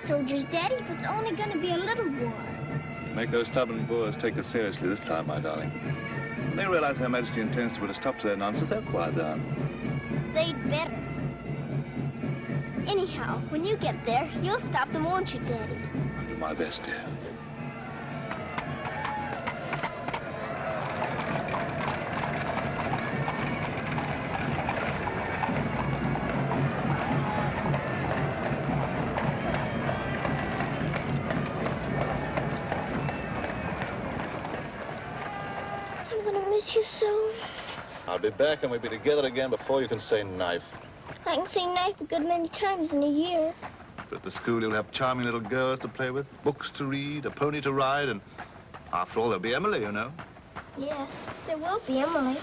soldiers, Daddy, if it's only going to be a little war. Make those stubborn Boers take us seriously this time, my darling. When they realize Her Majesty intends to put a stop to their nonsense, they'll quiet down. They'd better. Anyhow, when you get there, you'll stop them, won't you, Daddy? I'll do my best, dear. I'm going to miss you so. I'll be back and we'll be together again before you can say knife. I can say knife a good many times in a year. But at the school, you'll have charming little girls to play with, books to read, a pony to ride, and after all, there'll be Emily, you know. Yes, there will be Emily.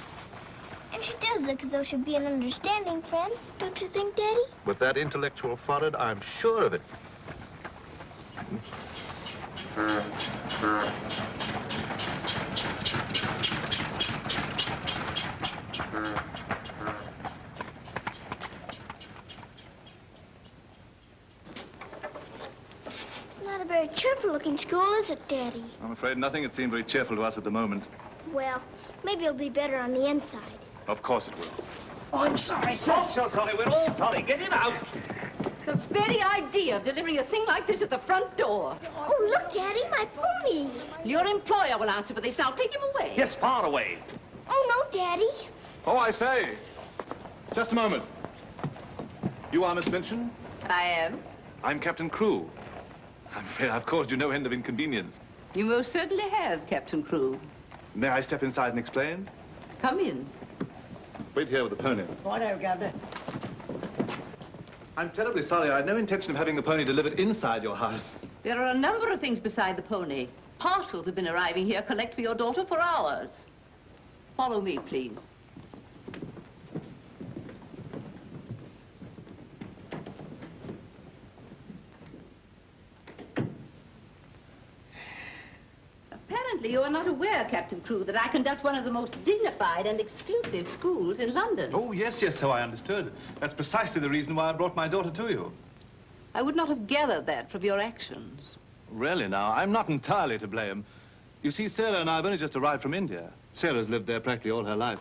And she does look as though she'd be an understanding friend, don't you think, Daddy? With that intellectual forehead, I'm sure of it. Not a very cheerful-looking school, is it, Daddy? I'm afraid nothing had seemed very cheerful to us at the moment. Well, maybe it'll be better on the inside. Of course it will. Oh, I'm sorry, sir. Oh, so sorry. We're all sorry. Get him out. The very idea of delivering a thing like this at the front door. Oh, look, Daddy, my pony. Your employer will answer for this. Now, take him away. Yes, far away. Oh, no, Daddy. Oh, I say. Just a moment. You are Miss Minchin? I am. I'm Captain Crewe. I'm afraid I've caused you no end of inconvenience. You most certainly have, Captain Crewe. May I step inside and explain? Come in. Wait here with the pony. Righto, Governor. I'm terribly sorry. I had no intention of having the pony delivered inside your house. There are a number of things beside the pony. Parcels have been arriving here, collect for your daughter for hours. Follow me, please. Apparently, you are not aware, Captain Crewe, that I conduct one of the most dignified and exclusive schools in London. Oh, yes, so I understood. That's precisely the reason why I brought my daughter to you. I would not have gathered that from your actions. Really, now, I'm not entirely to blame. You see, Sarah and I have only just arrived from India. Sarah's lived there practically all her life.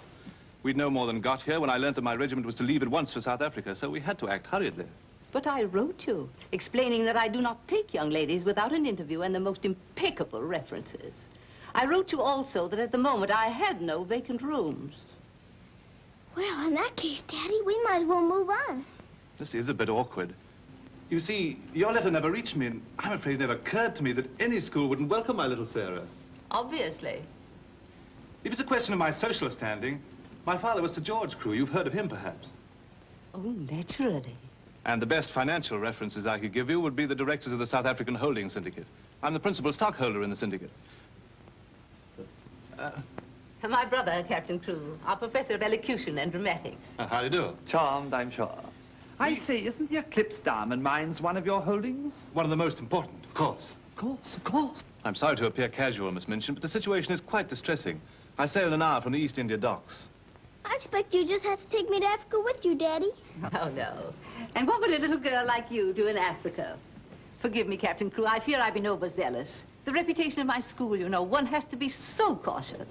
We'd no more than got here when I learned that my regiment was to leave at once for South Africa, so we had to act hurriedly. But I wrote you, explaining that I do not take young ladies without an interview and the most impeccable references. I wrote you also that at the moment I had no vacant rooms. Well, in that case, Daddy, we might as well move on. This is a bit awkward. You see, your letter never reached me, and I'm afraid it never occurred to me that any school wouldn't welcome my little Sarah. Obviously. If it's a question of my social standing, my father was Sir George Crewe. You've heard of him, perhaps. Oh, naturally. And the best financial references I could give you would be the directors of the South African Holding Syndicate. I'm the principal stockholder in the syndicate. My brother, Captain Crewe, our professor of elocution and dramatics. How do you do? Charmed, I'm sure. I say, isn't the Eclipse Diamond Mines one of your holdings? One of the most important, of course. Of course, of course. I'm sorry to appear casual, Miss Minchin, but the situation is quite distressing. I sail in an hour from the East India docks. I expect you just have to take me to Africa with you, Daddy. Oh, no. And what would a little girl like you do in Africa? Forgive me, Captain Crewe. I fear I've been overzealous. The reputation of my school, you know, one has to be so cautious.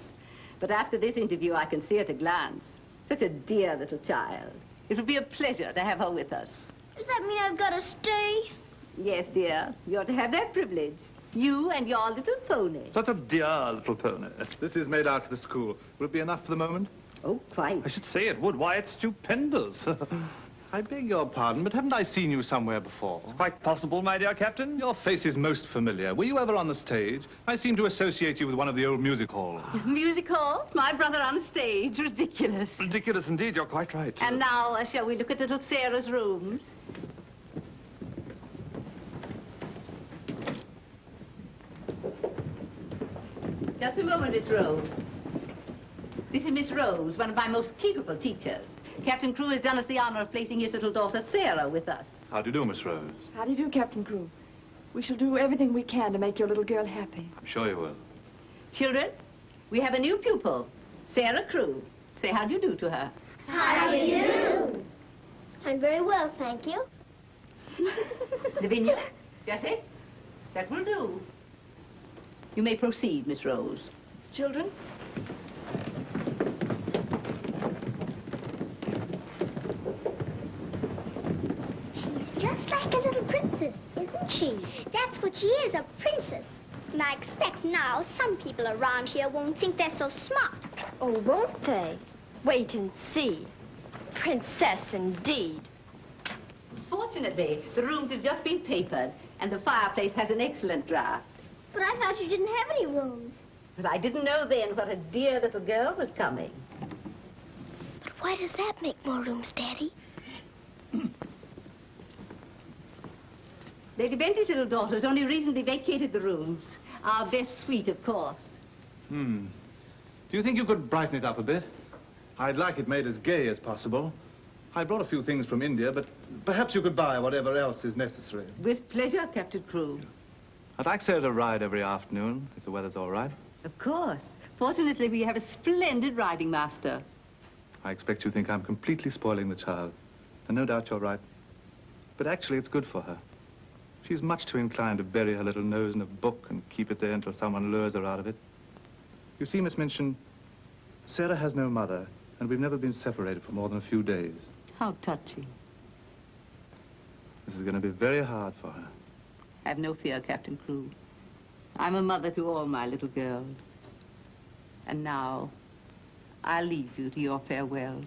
But after this interview, I can see at a glance. Such a dear little child. It would be a pleasure to have her with us. Does that mean I've got to stay? Yes, dear. You're to have that privilege. You and your little pony. Such a dear little pony. This is made out to the school. Will it be enough for the moment? Oh, quite. I should say it would. Why, it's stupendous. I beg your pardon, but haven't I seen you somewhere before? Quite possible, my dear Captain. Your face is most familiar. Were you ever on the stage? I seem to associate you with one of the old music halls. Music halls? My brother on the stage. Ridiculous. Ridiculous indeed. You're quite right. And now, shall we look at little Sarah's rooms? Just a moment, Miss Rose. This is Miss Rose, one of my most capable teachers. Captain Crewe has done us the honor of placing his little daughter, Sarah, with us. How do you do, Miss Rose? How do you do, Captain Crewe? We shall do everything we can to make your little girl happy. I'm sure you will. Children, we have a new pupil, Sarah Crewe. Say how do you do to her. How do you do? I'm very well, thank you. Lavinia, Jessie, that will do. You may proceed, Miss Rose. Children? She's just like a little princess, isn't she? That's what she is, a princess. And I expect now some people around here won't think they're so smart. Oh, won't they? Wait and see. Princess indeed. Fortunately, the rooms have just been papered, and the fireplace has an excellent draft. But I thought you didn't have any rooms. But I didn't know then what a dear little girl was coming. But why does that make more rooms, Daddy? Lady Bentley's little daughter has only recently vacated the rooms. Our best suite, of course. Do you think you could brighten it up a bit? I'd like it made as gay as possible. I brought a few things from India, but perhaps you could buy whatever else is necessary. With pleasure, Captain Crewe. I'd like Sarah to ride every afternoon, if the weather's all right. Of course. Fortunately, we have a splendid riding master. I expect you think I'm completely spoiling the child. And no doubt you're right. But actually, it's good for her. She's much too inclined to bury her little nose in a book and keep it there until someone lures her out of it. You see, Miss Minchin, Sarah has no mother, and we've never been separated for more than a few days. How touching. This is going to be very hard for her. Have no fear, Captain Crewe. I'm a mother to all my little girls. And now, I'll leave you to your farewells.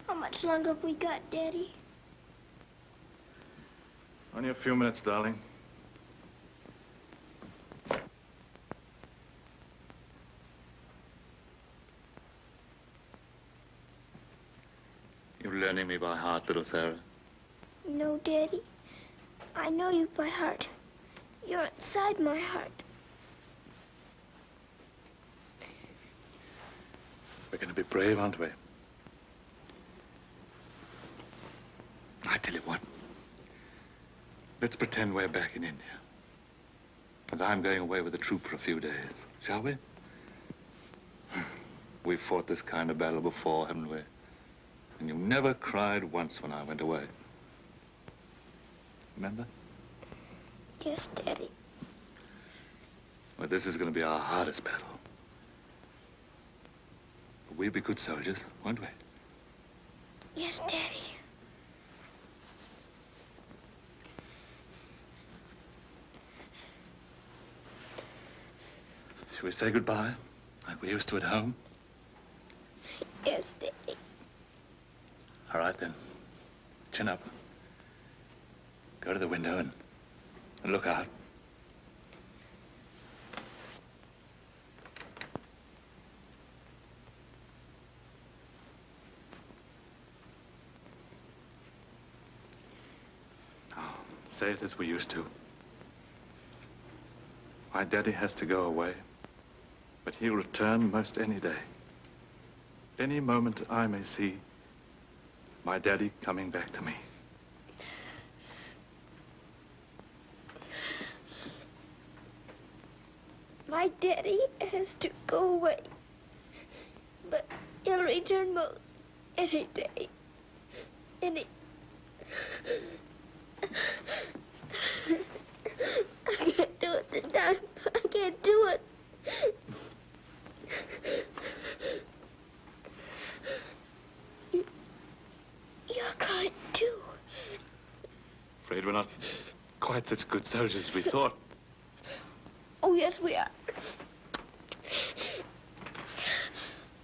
How much longer have we got, Daddy? Only a few minutes, darling. You're learning me by heart, little Sarah. No, Daddy. I know you by heart. You're inside my heart. We're going to be brave, aren't we? I tell you what. Let's pretend we're back in India. And I'm going away with the troop for a few days. Shall we? We've fought this kind of battle before, haven't we? And you never cried once when I went away. Remember? Yes, Daddy. Well, this is going to be our hardest battle. But we'll be good soldiers, won't we? Yes, Daddy. Shall we say goodbye, like we used to at home? Yes, Daddy. All right, then. Chin up. Go to the window and look out. Now, say it as we used to. My daddy has to go away, but he'll return most any day. Any moment I may see my daddy coming back to me. My daddy has to go away, but he'll return most any day. I can't do it this time. I can't do it. You're crying too. Afraid we're not quite such good soldiers as we thought. Oh, yes, we are.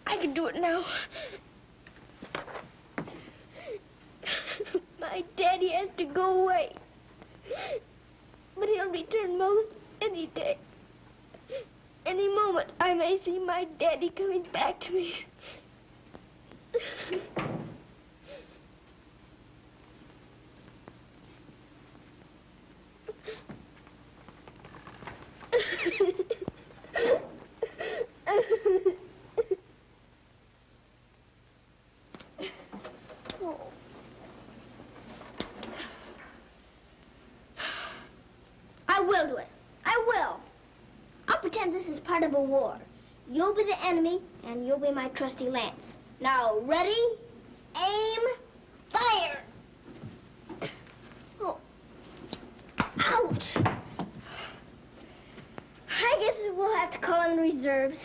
I can do it now. My daddy has to go away. But he'll return most any day. Any moment, I may see my daddy coming back to me. I will do it. I will. I'll pretend this is part of a war. You'll be the enemy, and you'll be my trusty lance. Now, ready, aim, fire! Oh. Ouch! I guess we'll have to call in reserves.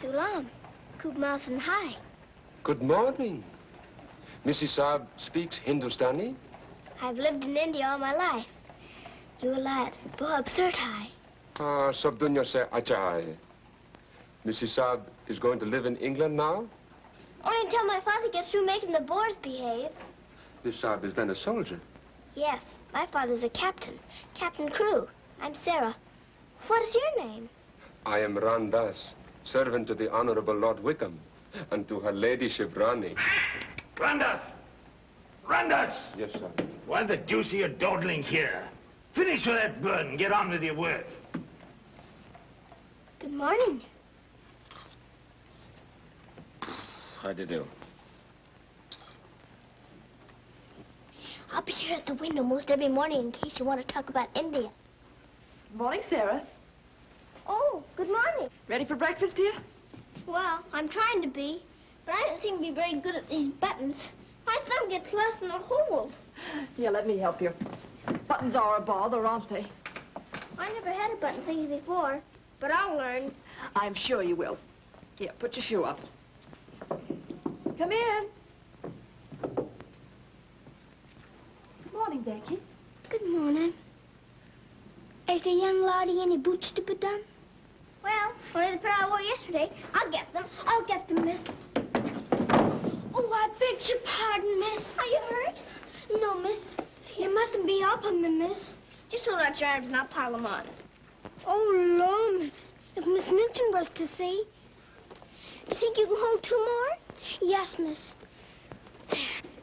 Sulam, Kub Mountain High. Good morning. Mrs. Saab speaks Hindustani? I've lived in India all my life. You lad, Bob Surtai. Sab dunya se acha hai. Mrs. Saab is going to live in England now? Only until my father gets through making the Boers behave. Miss Saab is then a soldier. Yes, my father's a captain. Captain Crew. I'm Sarah. What is your name? I am Ran Das, servant to the Honorable Lord Wickham, and to her ladyship Rani. Randas! Randas! Yes, sir. Why the deuce are you dawdling here? Finish with that bird and get on with your work. Good morning. How do you do? I'll be here at the window most every morning in case you want to talk about India. Morning, Sarah. Oh, good morning. Ready for breakfast, dear? Well, I'm trying to be, but I don't seem to be very good at these buttons. My thumb gets lost in the hole. Here, let me help you. Buttons are a bother, aren't they? I never had a button things before, but I'll learn. I'm sure you will. Here, put your shoe up. Come in. Morning, Becky. Good morning. Is the young laddie any boots to be done? Well, only the pair I wore yesterday. I'll get them. I'll get them, miss. Oh, I beg your pardon, miss. Are you hurt? No, miss. You mustn't be up on me, miss. Just hold out your arms and I'll pile them on. Oh, Lord, miss. If Miss Minton was to see. You think you can hold two more? Yes, miss.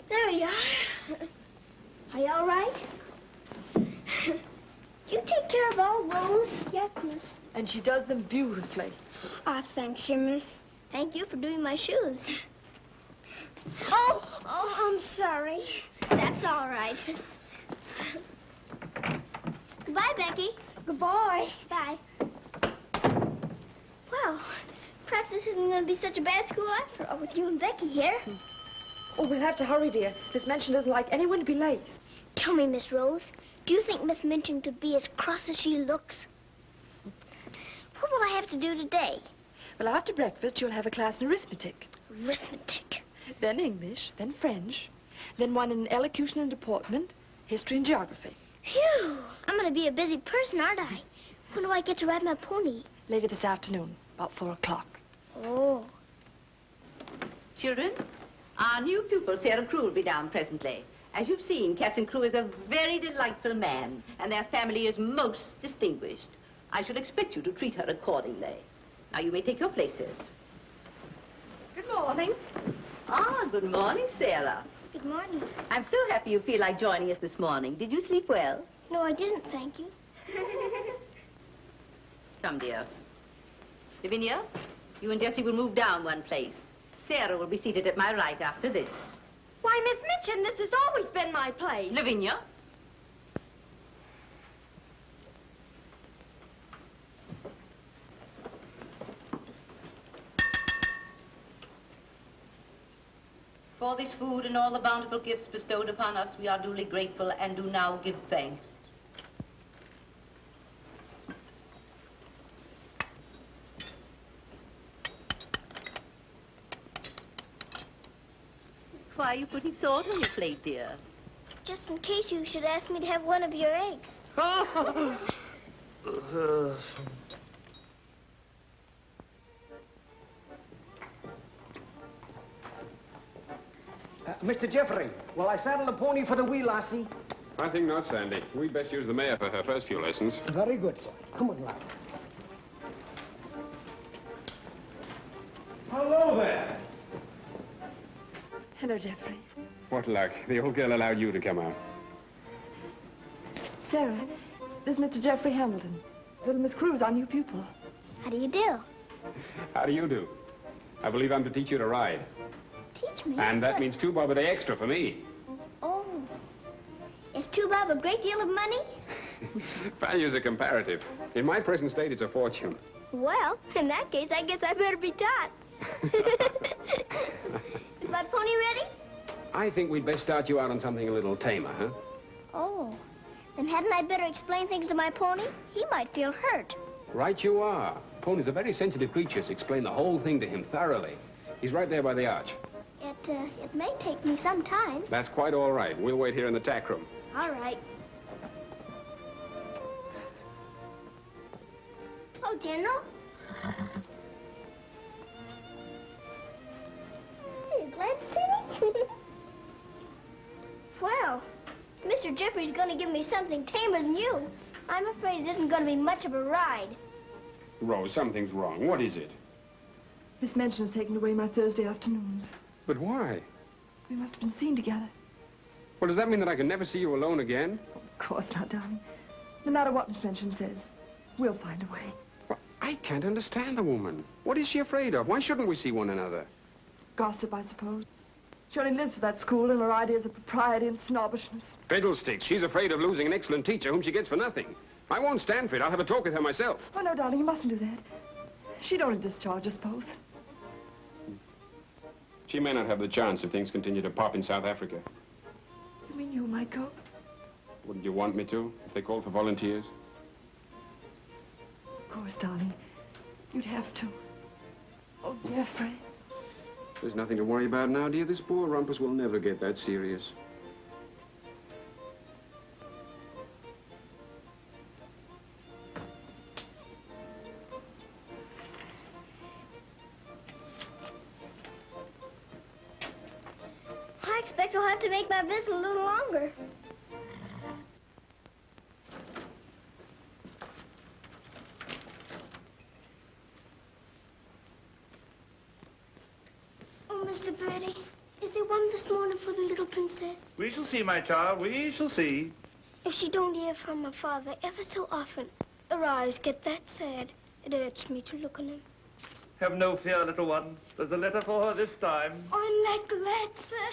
There you are. Are you all right? You take care of all those? Yes, miss. And she does them beautifully. Ah, thanks, you, miss. Thank you for doing my shoes. Oh, I'm sorry. That's all right. Goodbye, Becky. Goodbye. Bye. Well, perhaps this isn't going to be such a bad school after all with you and Becky here. Oh, we'll have to hurry, dear. Miss Minchin doesn't like anyone to be late. Tell me, Miss Rose, do you think Miss Minchin could be as cross as she looks? What will I have to do today? Well, after breakfast, you'll have a class in arithmetic. Arithmetic. Then English, then French, then one in elocution and deportment, history and geography. Phew! I'm going to be a busy person, aren't I? When do I get to ride my pony? Later this afternoon, about 4 o'clock. Oh. Children, our new pupil, Sarah Crew, will be down presently. As you've seen, Captain Crew is a very delightful man, and their family is most distinguished. I should expect you to treat her accordingly. Now, you may take your places. Good morning. Ah, good morning, Sarah. Good morning. I'm so happy you feel like joining us this morning. Did you sleep well? No, I didn't, thank you. Come, dear. Lavinia, you and Jessie will move down one place. Sarah will be seated at my right after this. Why, Miss Minchin, this has always been my place. Lavinia. For this food and all the bountiful gifts bestowed upon us, we are duly grateful and do now give thanks. Why are you putting salt on your plate, dear? Just in case you should ask me to have one of your eggs. Mr. Jeffrey, will I saddle the pony for the wee lassie? I think not, Sandy. We'd best use the mare for her first few lessons. Very good, sir. Come on, lad. Hello there. Hello, Jeffrey. What luck. The old girl allowed you to come out. Sarah, this is Mr. Jeffrey Hamilton. Little Miss Crew's our new pupil. How do you do? How do you do? I believe I'm to teach you to ride. Teach me. And that means 2 bob a day extra for me. tuba have a great deal of money? Values are comparative. In my present state, it's a fortune. Well, in that case, I guess I better be taught. Is my pony ready? I think we'd best start you out on something a little tamer, huh? Oh, then hadn't I better explain things to my pony? He might feel hurt. Right you are. Ponies are very sensitive creatures. Explain the whole thing to him thoroughly. He's right there by the arch. It may take me some time. That's quite all right. We'll wait here in the tack room. All right. Oh, General. Are you glad to see me? Well, Mr. Jeffrey's going to give me something tamer than you. I'm afraid it isn't going to be much of a ride. Rose, something's wrong. What is it? Miss Minchin's taken away my Thursday afternoons. But why? We must have been seen together. Well, does that mean that I can never see you alone again? Of course not, darling. No matter what Miss Minchin says, we'll find a way. Well, I can't understand the woman. What is she afraid of? Why shouldn't we see one another? Gossip, I suppose. She only lives for that school and her ideas of propriety and snobbishness. Fiddlesticks. She's afraid of losing an excellent teacher whom she gets for nothing. I won't stand for it. I'll have a talk with her myself. Oh, no, darling, you mustn't do that. She'd only discharge us both. She may not have the chance if things continue to pop in South Africa. You mean you might go? Wouldn't you want me to, if they called for volunteers? Of course, darling. You'd have to. Oh, Jeffrey. There's nothing to worry about now, dear. This poor rumpus will never get that serious. I expect I'll have to make my visit a little longer. Oh, Mr. Birdie, is there one this morning for the little princess? We shall see, my child. We shall see. If she don't hear from her father ever so often, her eyes get that sad, it hurts me to look on them. Have no fear, little one. There's a letter for her this time. I'm that glad, sir.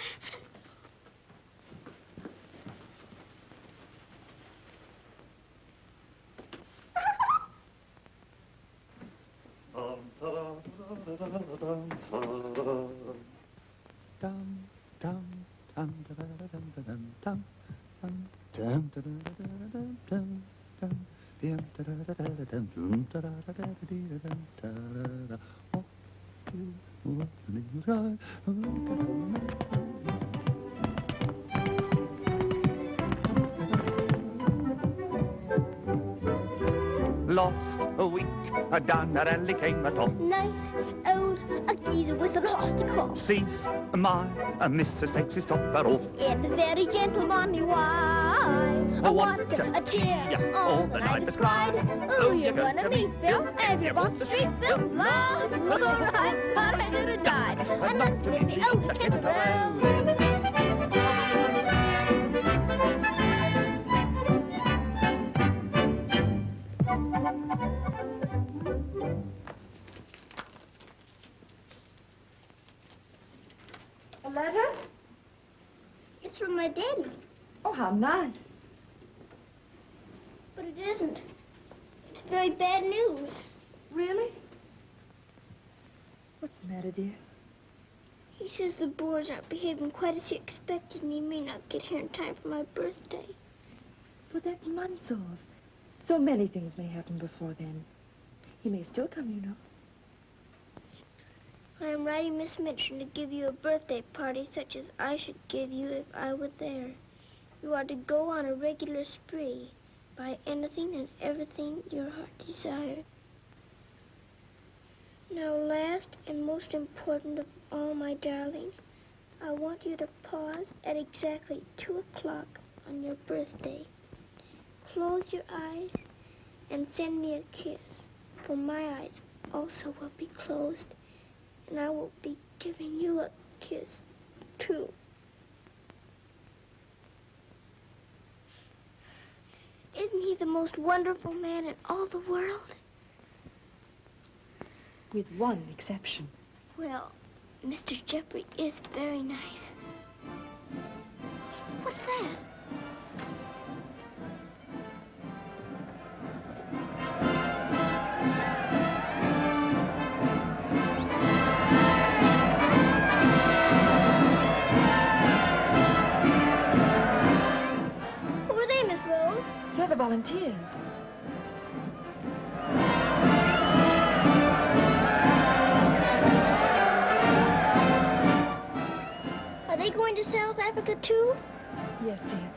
Lost a week, down the alley came a top. Nice old geezer with a rusty cross. Sees my Mrs. takes his topper off. In a very gentlemanly way. What a cheer all the night has cried. Oh, you're gonna meet Bill, and you want the street Bill. Lord, I thought I should have died. I'm not to miss the old Kent Road. A letter? It's from my daddy. Oh, how nice. But it isn't. It's very bad news. Really? What's the matter, dear? He says the Boers aren't behaving quite as he expected, and he may not get here in time for my birthday. But that's months off. So many things may happen before then. He may still come, you know. I am writing Miss Minchin to give you a birthday party such as I should give you if I were there. You are to go on a regular spree, buy anything and everything your heart desired. Now, last and most important of all, my darling, I want you to pause at exactly 2 o'clock on your birthday. Close your eyes and send me a kiss, for my eyes also will be closed. And I will be giving you a kiss, too. Isn't he the most wonderful man in all the world? With one exception. Well, Mr. Jeffrey is very nice. What's that? frontiers. Are they going to South Africa, too? Yes, dear.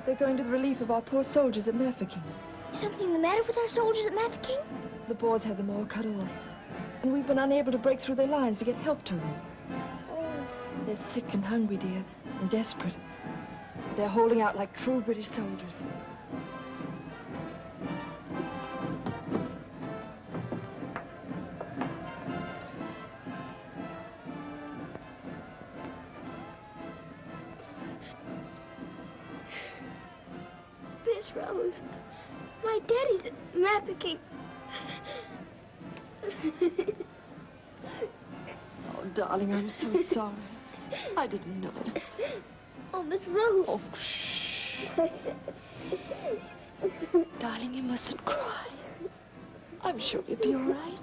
They're going to the relief of our poor soldiers at Mafeking. Is something the matter with our soldiers at Mafeking? The Boers have them all cut off. And we've been unable to break through their lines to get help to them. Oh. They're sick and hungry, dear, and desperate. They're holding out like true British soldiers. Miss Rose, my daddy's at Mafeking. Oh, darling, I'm so sorry. I didn't know it. Oh, Miss Rose. Oh, shh. Darling, you mustn't cry. I'm sure you'll be all right.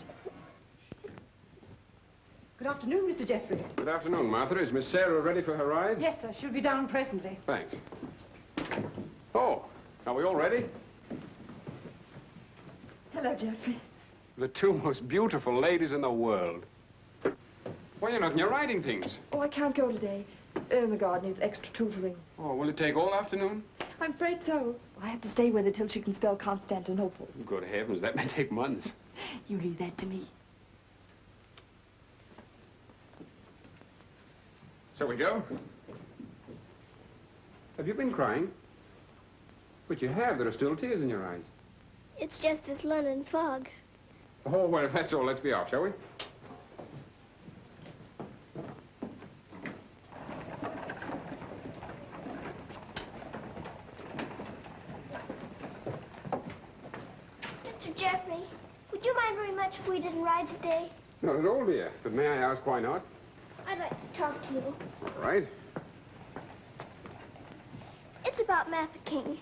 Good afternoon, Mr. Jeffrey. Good afternoon, Martha. Is Miss Sarah ready for her ride? Yes, sir. She'll be down presently. Thanks. Oh, are we all ready? Hello, Jeffrey. The two most beautiful ladies in the world. Why, you're not in your riding things. Oh, I can't go today. Ermengarde needs extra tutoring. Oh, will it take all afternoon? I'm afraid so. I have to stay with her till she can spell Constantinople. Good heavens, that may take months. You leave that to me. Shall we go? Have you been crying? But you have. There are still tears in your eyes. It's just this London fog. Oh, well, if that's all, let's be off, shall we? Mr. Jeffrey, would you mind very much if we didn't ride today? Not at all, dear. But may I ask why not? I'd like to talk to you. All right. It's about Mafeking.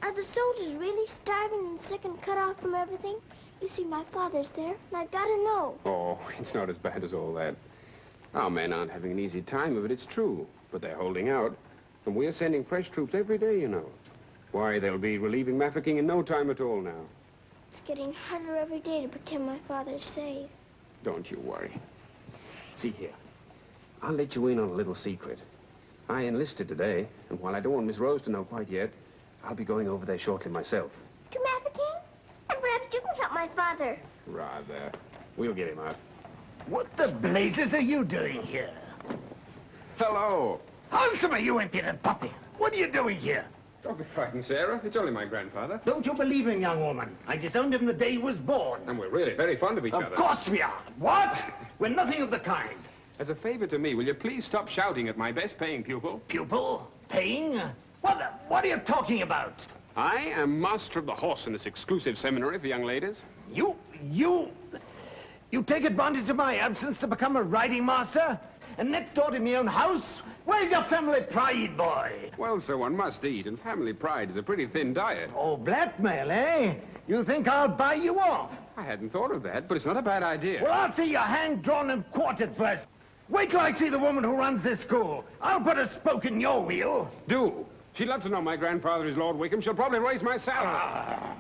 Are the soldiers really starving and sick and cut off from everything? You see, my father's there, and I've got to know. Oh, it's not as bad as all that. Our men aren't having an easy time of it, it's true. But they're holding out. And we're sending fresh troops every day, you know. Why, they'll be relieving Mafeking in no time at all now. It's getting harder every day to pretend my father's safe. Don't you worry. See here. I'll let you in on a little secret. I enlisted today, and while I don't want Miss Rose to know quite yet, I'll be going over there shortly myself. To Mafeking? And perhaps you can help my father. Rather. We'll get him out. What the blazes are you doing here? Hello. Answer me, you impudent puppy. What are you doing here? Don't be frightened, Sarah. It's only my grandfather. Don't you believe him, young woman? I disowned him the day he was born. And we're really very fond of each other. Of course we are. What? We're nothing of the kind. As a favor to me, will you please stop shouting at my best-paying pupil? Pupil? Paying? What are you talking about? I am master of the horse in this exclusive seminary for young ladies. You take advantage of my absence to become a riding master? And next door to my own house? Where's your family pride, boy? Well, so one must eat, and family pride is a pretty thin diet. Oh, blackmail, eh? You think I'll buy you off? I hadn't thought of that, but it's not a bad idea. Well, I'll see your hand drawn and quartered first. Wait till I see the woman who runs this school. I'll put a spoke in your wheel. Do. She'd love to know my grandfather is Lord Wickham. She'll probably raise my salary.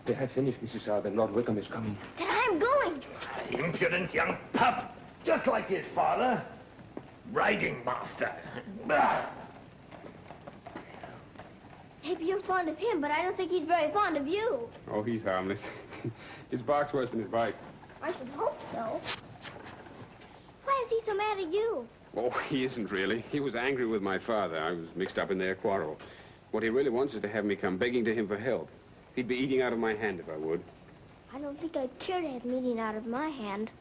They have finished, Mrs. Sargent. Lord Wickham is coming. Then I'm going. Impudent young pup. Just like his father. Riding master. Bah. Maybe you're fond of him, but I don't think he's very fond of you. Oh, he's harmless. His bark's worse than his bite. I should hope so. Why is he so mad at you? Oh, he isn't really. He was angry with my father. I was mixed up in their quarrel. What he really wants is to have me come begging to him for help. He'd be eating out of my hand if I would. I don't think I'd care to have meat eaten out of my hand.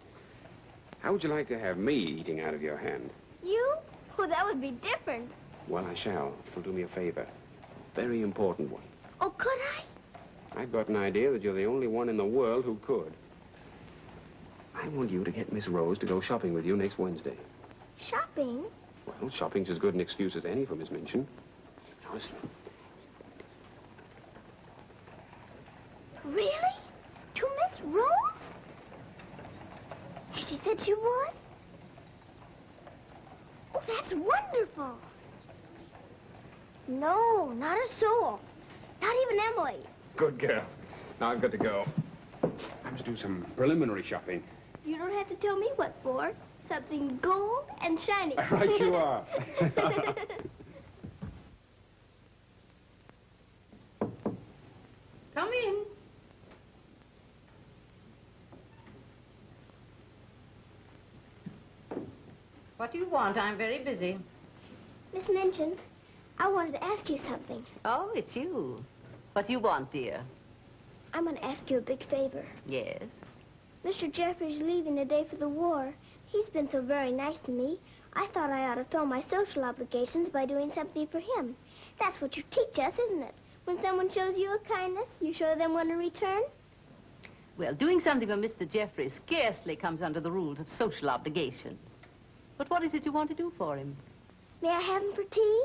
How would you like to have me eating out of your hand? You? Oh, that would be different. Well, I shall. It'll do me a favor. A very important one. Oh, could I? I've got an idea that you're the only one in the world who could. I want you to get Miss Rose to go shopping with you next Wednesday. Shopping? Well, shopping's as good an excuse as any for Miss Minchin. Now, listen. Really? To Miss Rose? Has she said she would? Oh, that's wonderful. No, not a soul. Not even Emily. Good girl. Now I've got to go. I must do some preliminary shopping. You don't have to tell me what for. Something gold and shiny. Right you are. Come in. What do you want? I'm very busy. Miss Minchin, I wanted to ask you something. Oh, it's you. What do you want, dear? I'm going to ask you a big favor. Yes? Mr. Jeffrey's leaving the day for the war. He's been so very nice to me. I thought I ought to fill my social obligations by doing something for him. That's what you teach us, isn't it? When someone shows you a kindness, you show them one in return. Well, doing something for Mr. Jeffrey scarcely comes under the rules of social obligations. But what is it you want to do for him? May I have him for tea?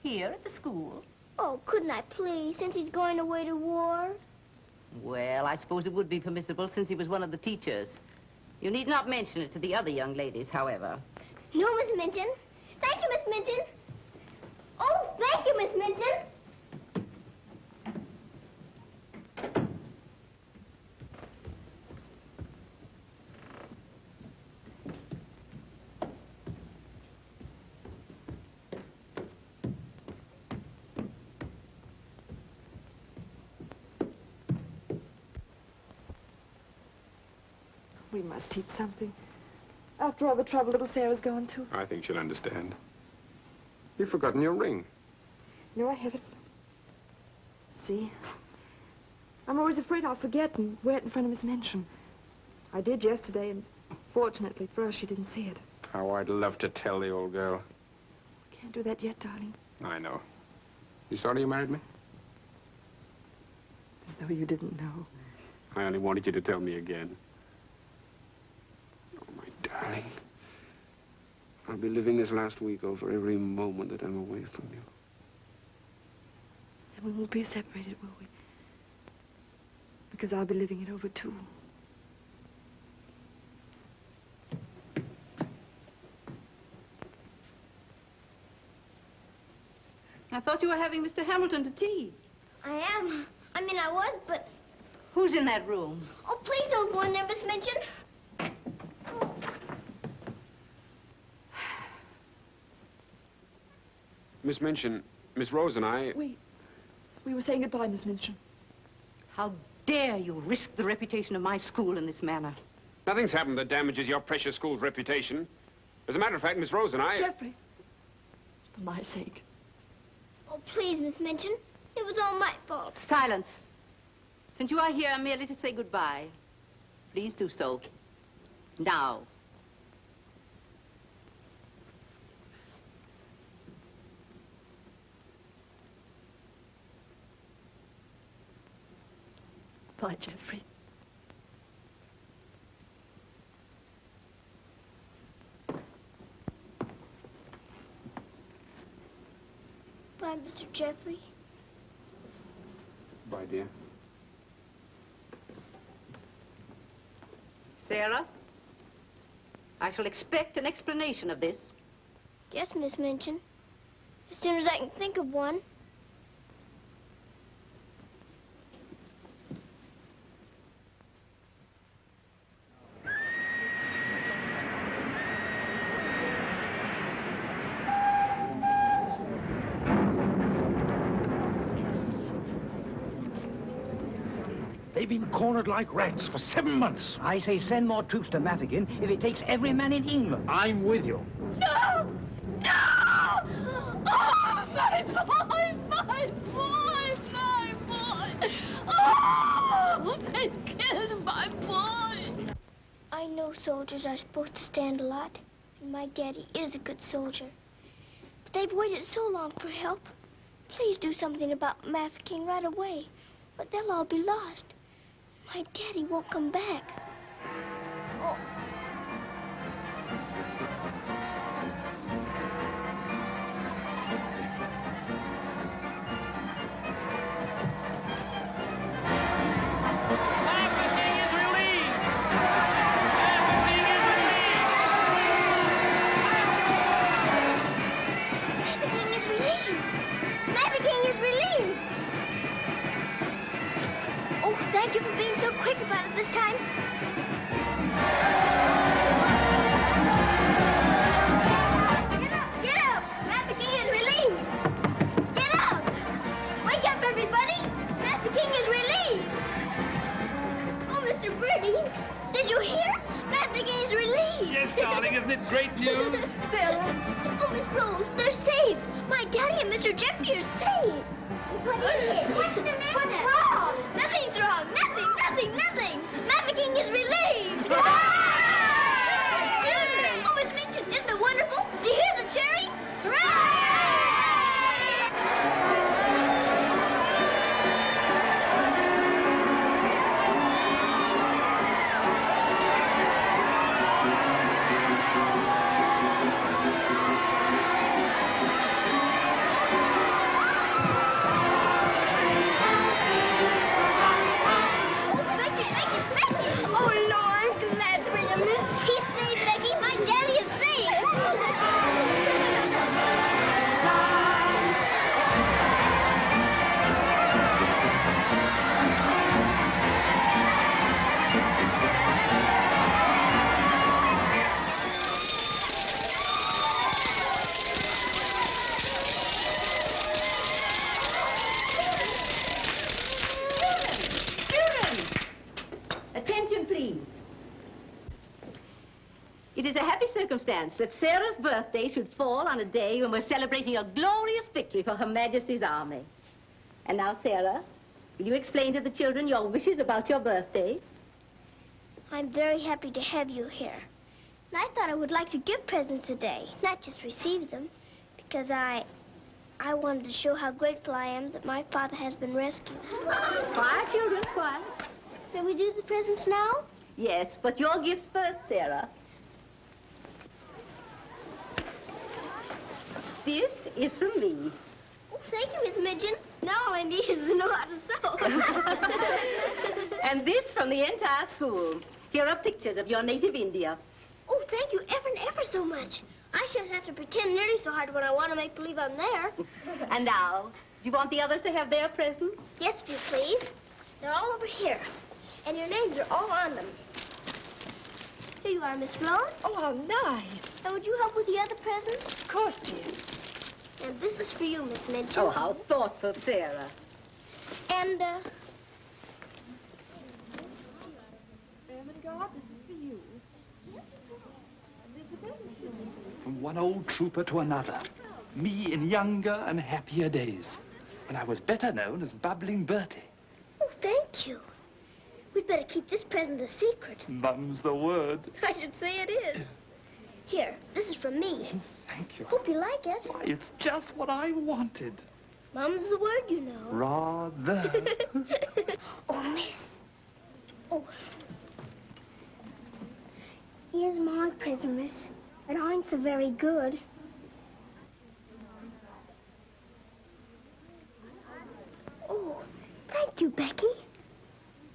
Here at the school? Oh, couldn't I please, since he's going away to war? Well, I suppose it would be permissible since he was one of the teachers. You need not mention it to the other young ladies, however. No, Miss Minchin. Thank you, Miss Minchin. Oh, thank you, Miss Minchin. We must teach something. After all the trouble little Sarah's gone to. I think she'll understand. You've forgotten your ring. No, I haven't. See? I'm always afraid I'll forget and wear it in front of Miss Minchin. I did yesterday, and fortunately for us, she didn't see it. How I'd love to tell the old girl. Can't do that yet, darling. I know. You sorry you married me? As though you didn't know. I only wanted you to tell me again. Oh, my darling. I'll be living this last week over every moment that I'm away from you. And we won't be separated, will we? Because I'll be living it over, too. I thought you were having Mr. Hamilton to tea. I am. I mean, I was, but... Who's in that room? Oh, please don't go in there, Miss Minchin. Miss Minchin, Miss Rose and I... We were saying goodbye, Miss Minchin. How dare you risk the reputation of my school in this manner? Nothing's happened that damages your precious school's reputation. As a matter of fact, Miss Rose and I... Jeffrey, for my sake. Oh, please, Miss Minchin. It was all my fault. Silence. Since you are here merely to say goodbye, please do so. Now. Bye, Jeffrey. Bye, Mr. Jeffrey. Bye, dear. Sarah, I shall expect an explanation of this. Yes, Miss Minchin. As soon as I can think of one. They've been cornered like rats for 7 months. I say send more troops to Mafeking if it takes every man in England. I'm with you. No! No! Oh, my boy! My boy! My boy! Oh! They killed my boy! I know soldiers are supposed to stand a lot, and my daddy is a good soldier. But they've waited so long for help. Please do something about Mafeking right away, or they'll all be lost. My daddy won't come back. Oh. darling. Isn't it great news? Sarah. Oh, Miss Rose, they're saved. My daddy and Mr. Jeffrey are saved. What is it? What's the matter? What's wrong? Nothing's wrong. Nothing. Maverick is relieved. Oh, Miss Minchin, isn't it wonderful? Do you hear the cheering? Hooray! It is a happy circumstance that Sarah's birthday should fall on a day when we're celebrating a glorious victory for Her Majesty's army. And now, Sarah, will you explain to the children your wishes about your birthday? I'm very happy to have you here. And I thought I would like to give presents today, not just receive them, because I wanted to show how grateful I am that my father has been rescued. Quiet, children, quiet. May we do the presents now? Yes, but your gifts first, Sarah. This is from me. Oh, thank you, Miss Midgeon. Now all I need is to know how to sew. And this from the entire school. Here are pictures of your native India. Oh, thank you ever so much. I shan't have to pretend nearly so hard when I want to make believe I'm there. And now, do you want the others to have their presents? Yes, if you please. They're all over here. And your names are all on them. Here you are, Miss Rose. Oh, how nice. And would you help with the other presents? Of course, dear. And this is for you, Miss Minchin. Oh, how thoughtful, Sarah. And, Ermengarde, this is for you. From one old trooper to another. Me in younger and happier days. When I was better known as Bubbling Bertie. oh, thank you. We'd better keep this present a secret. Mum's the word. I should say it is. Here, this is from me. Thank you. Hope you like it. Why, it's just what I wanted. Mum's the word, you know. Rather. Oh, miss. Oh. Here's my present, miss. It ain't so very good. Oh, thank you, Becky.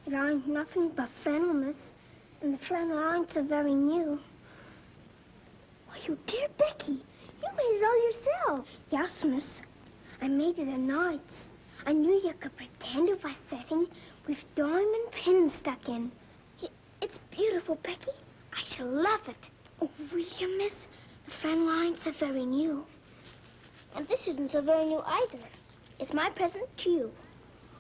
It ain't nothing but flannel, miss. And the flannel ain't so very new. Why, you dear Becky, you made it all yourself. Yes, miss. I made it at nights. I knew you could pretend it was setting with diamond pins stuck in. It's beautiful, Becky. I shall love it. Oh, will you, miss? The flannel ain't so very new. And this isn't so very new either. It's my present to you.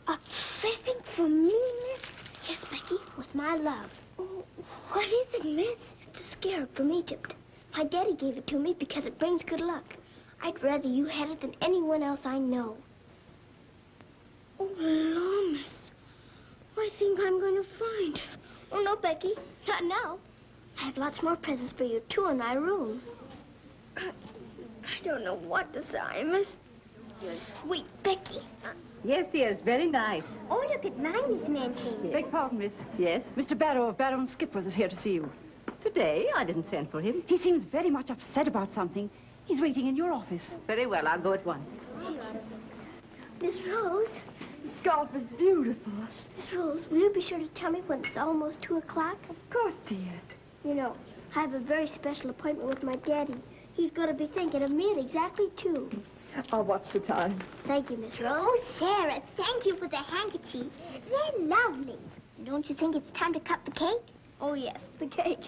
A present for me, miss? Yes, Becky, with my love. Oh, what is it, miss? It's a scarab from Egypt. My daddy gave it to me because it brings good luck. I'd rather you had it than anyone else I know. Oh, Lord, miss. I think I'm going to find. Oh, no, Becky. Not now. I have lots more presents for you, too, in my room. I don't know what to say, miss. You're sweet, Becky. Yes, dear, it's very nice. Oh, look at mine, Miss Mancini. Beg pardon, miss. Yes? Mr. Barrow of Barrow and Skipworth is here to see you. Today, I didn't send for him. He seems very much upset about something. He's waiting in your office. Very well, I'll go at once. Miss Rose. The scarf is beautiful. Miss Rose, will you be sure to tell me when it's almost 2 o'clock? Of course, dear. You know, I have a very special appointment with my daddy. He's going to be thinking of me at exactly 2. I'll watch the time. Thank you, Miss Rose. Oh, Sarah, thank you for the handkerchiefs. They're lovely. Don't you think it's time to cut the cake? Oh, yes, the cake.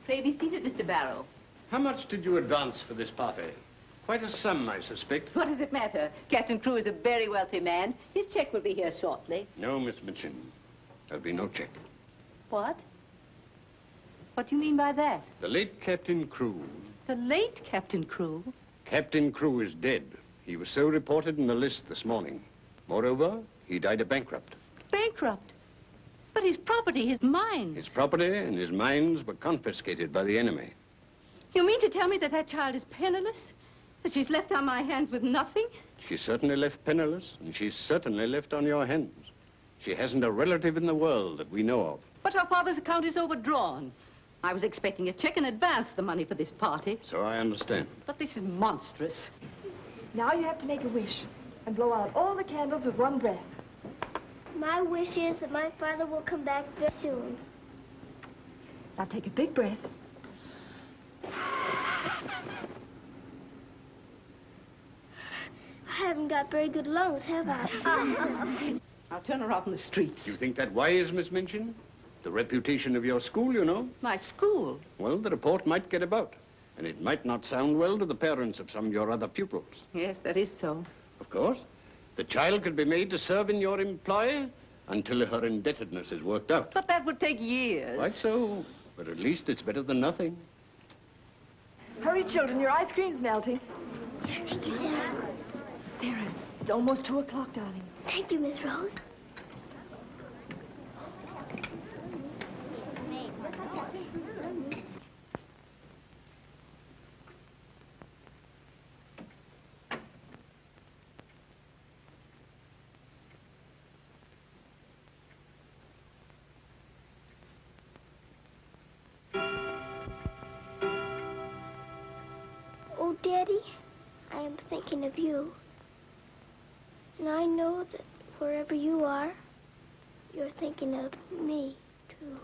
Pray be seated, Mr. Barrow. How much did you advance for this party? Quite a sum, I suspect. What does it matter? Captain Crewe is a very wealthy man. His check will be here shortly. No, Miss Minchin. There'll be no check. What? What do you mean by that? The late Captain Crewe. The late Captain Crewe? Captain Crewe is dead. He was so reported in the list this morning. Moreover, he died a bankrupt. Bankrupt? But his property, his mines. His property and his mines were confiscated by the enemy. You mean to tell me that that child is penniless? That she's left on my hands with nothing? She's certainly left penniless, and she's certainly left on your hands. She hasn't a relative in the world that we know of. But her father's account is overdrawn. I was expecting a check in advance the money for this party. So I understand. But this is monstrous. Now you have to make a wish and blow out all the candles with one breath. My wish is that my father will come back very soon. Now take a big breath. I haven't got very good lungs, have I? I'll turn her out in the streets. You think that wise, Miss Minchin? The reputation of your school, you know. My school? Well, the report might get about. And it might not sound well to the parents of some of your other pupils. Yes, that is so. Of course. The child could be made to serve in your employ until her indebtedness is worked out. But that would take years. Quite so. But at least it's better than nothing. Hurry, children, your ice cream's melting. Here, thank you, Sarah. Sarah, it's almost 2 o'clock, darling. Thank you, Miss Rose. Oh, Daddy, I am thinking of you. And I know that wherever you are, you're thinking of me, too.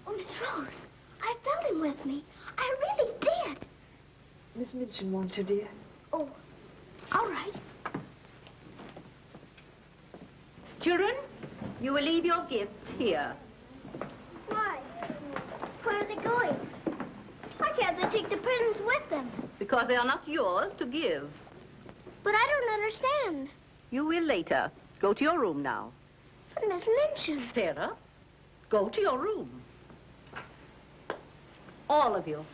Oh, Miss Rose, I felt him with me. I really did. Miss Minchin wants you, dear. Oh, all right. Children, you will leave your gifts here. Why? Where are they going? Why can't they take the presents with them? Because they are not yours to give. But I don't understand. You will later. Go to your room now. But Miss Minchin. Sarah, go to your room. All of you.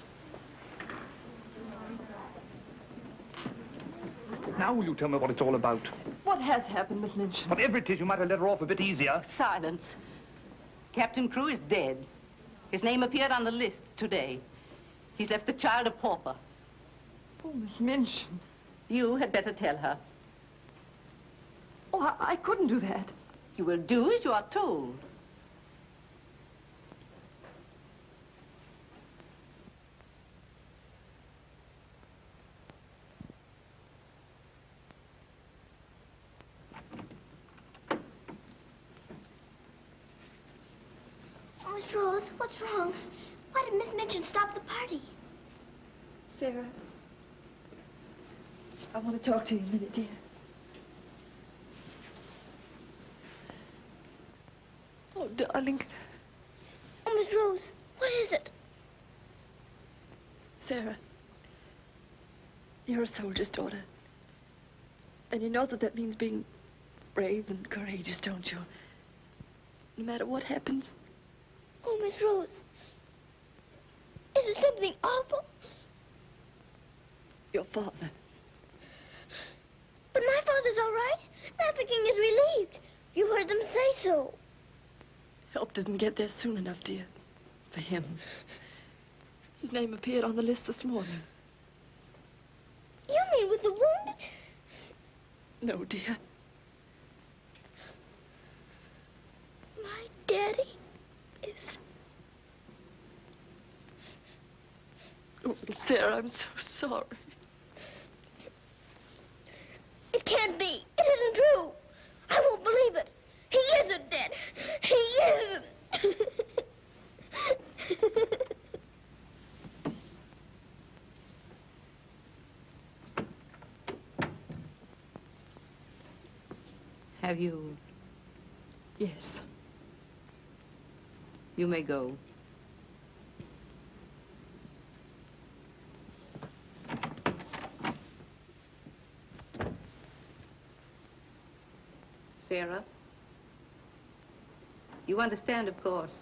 Now will you tell me what it's all about? What has happened, Miss Minchin? Whatever it is, you might have let her off a bit easier. Silence. Captain Crewe is dead. His name appeared on the list today. He's left the child a pauper. Oh, Miss Minchin. You had better tell her. Oh, I couldn't do that. You will do as you are told. Oh, Miss Rose, what's wrong? Why did Miss Minchin stop the party? Sarah, I want to talk to you a minute, dear. Oh, darling. Oh, Miss Rose, what is it? Sarah, you're a soldier's daughter. And you know that that means being brave and courageous, don't you? No matter what happens. Oh, Miss Rose, is it something awful? Your father. But my father's all right. Mafeking is relieved. You heard them say so. Help didn't get there soon enough, dear. For him. His name appeared on the list this morning. You mean with the wound? No, dear. My daddy is... Oh, little Sarah, I'm so sorry. It can't be. It isn't true. I won't believe it. He isn't dead. He isn't. Have you? Yes. You may go. Sarah, You understand, of course,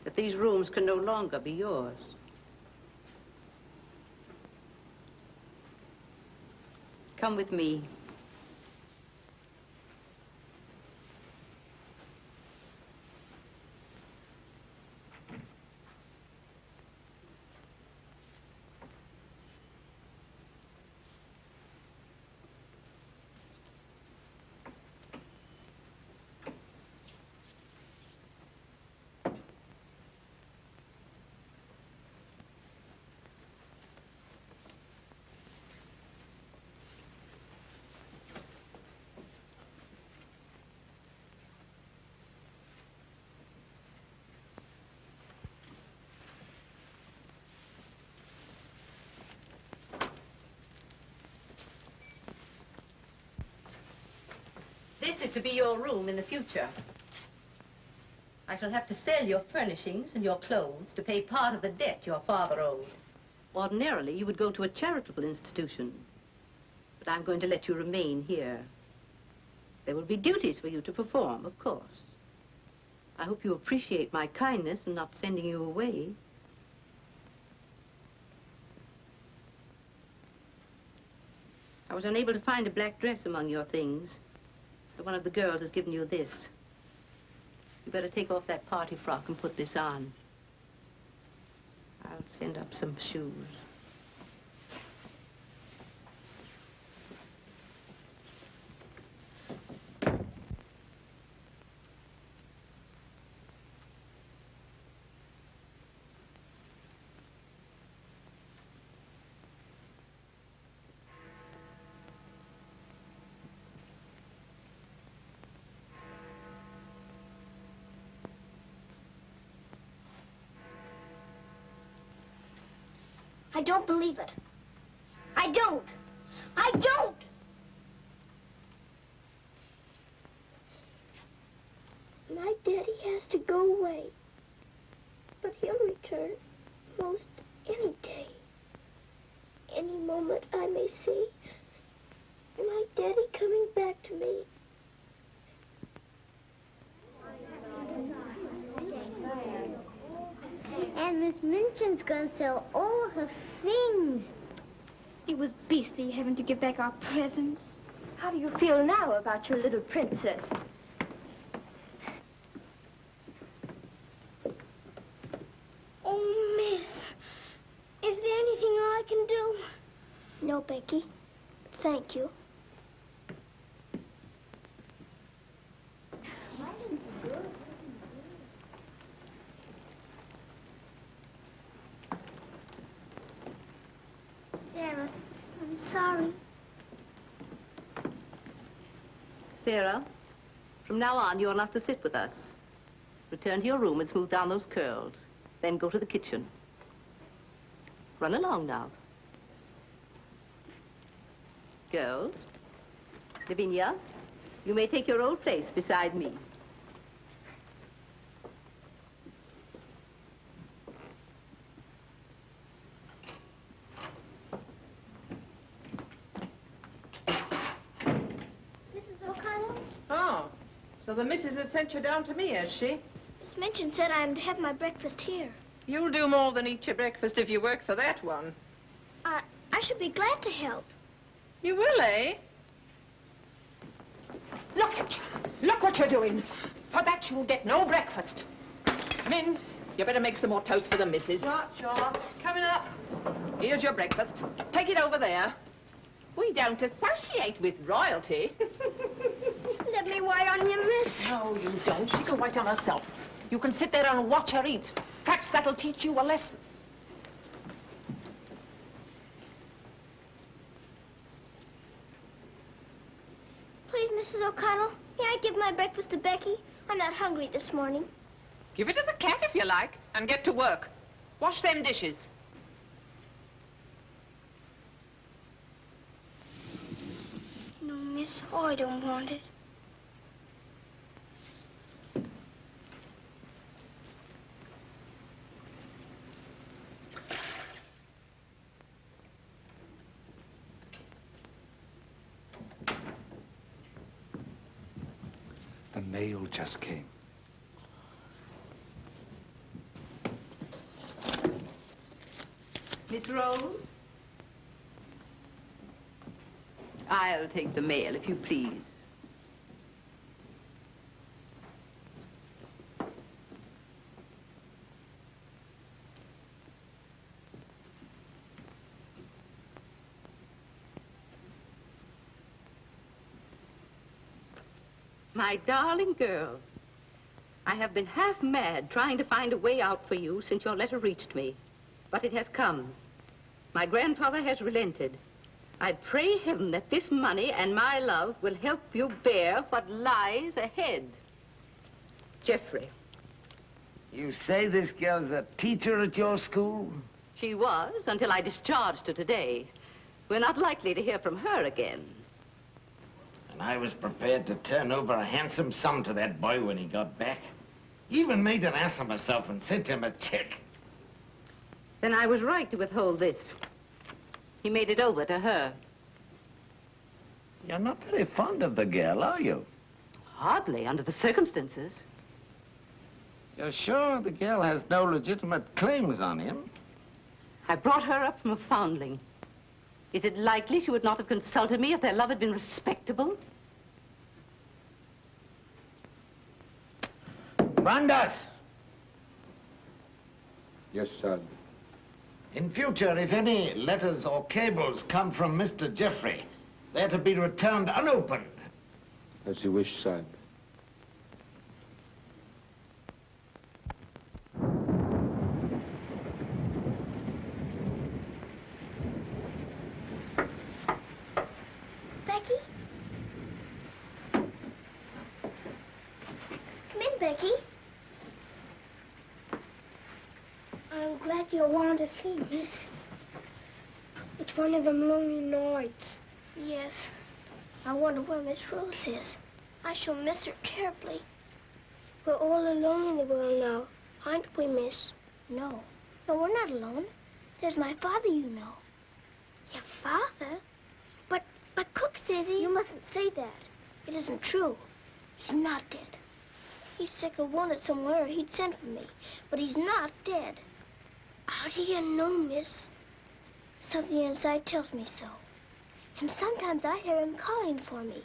that these rooms can no longer be yours. Come with me. This is to be your room in the future. I shall have to sell your furnishings and your clothes to pay part of the debt your father owed. Ordinarily, you would go to a charitable institution. But I'm going to let you remain here. There will be duties for you to perform, of course. I hope you appreciate my kindness in not sending you away. I was unable to find a black dress among your things. So one of the girls has given you this. You better take off that party frock and put this on. I'll send up some shoes. I don't believe it. I don't. I don't! My daddy has to go away. But he'll return most any day. Any moment I may see my daddy coming back to me. And Miss Minchin's gonna sell all her things. It was beastly having to give back our presents. How do you feel now about your little princess? Oh, Miss, is there anything I can do? No, Becky. Thank you. Sarah, I'm sorry. Sarah, from now on, you're not to sit with us. Return to your room and smooth down those curls. Then go to the kitchen. Run along now. Girls, Lavinia, you may take your old place beside me. Mrs. O'Connell? Oh, so the missus has sent you down to me, has she? Miss Minchin said I'm to have my breakfast here. You'll do more than eat your breakfast if you work for that one. I should be glad to help. You will, eh? Look at you. Look what you're doing. For that you'll get no breakfast. Min, you better make some more toast for the missus. Sure. Coming up. Here's your breakfast. Take it over there. We don't associate with royalty. Let me wait on you, miss. No, you don't. She can wait on herself. You can sit there and watch her eat. Perhaps that'll teach you a lesson. Please, Mrs. O'Connell, may I give my breakfast to Becky? I'm not hungry this morning. Give it to the cat if you like, and get to work. Wash them dishes. No, miss, oh, I don't want it. The mail just came. Miss Rose? I'll take the mail, if you please. My darling girl, I have been half mad trying to find a way out for you since your letter reached me. But it has come. My grandfather has relented. I pray heaven that this money and my love will help you bear what lies ahead. Jeffrey. You say this girl's a teacher at your school? She was, until I discharged her today. We're not likely to hear from her again. And I was prepared to turn over a handsome sum to that boy when he got back. Even made an ass of myself and sent him a check. Then I was right to withhold this. He made it over to her. You're not very fond of the girl, are you? Hardly, under the circumstances. You're sure the girl has no legitimate claims on him? I brought her up from a foundling. Is it likely she would not have consulted me if their love had been respectable? Brandas! Yes, son. In future, if any letters or cables come from Mr. Jeffrey, they're to be returned unopened. As you wish, son. Becky? Come in, Becky. I'm glad you're wanting to sleep, miss. It's one of them lonely nights. Yes. I wonder where Miss Rose is. I shall miss her terribly. We're all alone in the world now, aren't we, miss? No. No, we're not alone. There's my father, you know. Your father? But Cook says he... You mustn't say that. It isn't true. He's not dead. He's sick or wounded somewhere, or he'd send for me. But he's not dead. How do you know, miss? Something inside tells me so. And sometimes I hear him calling for me.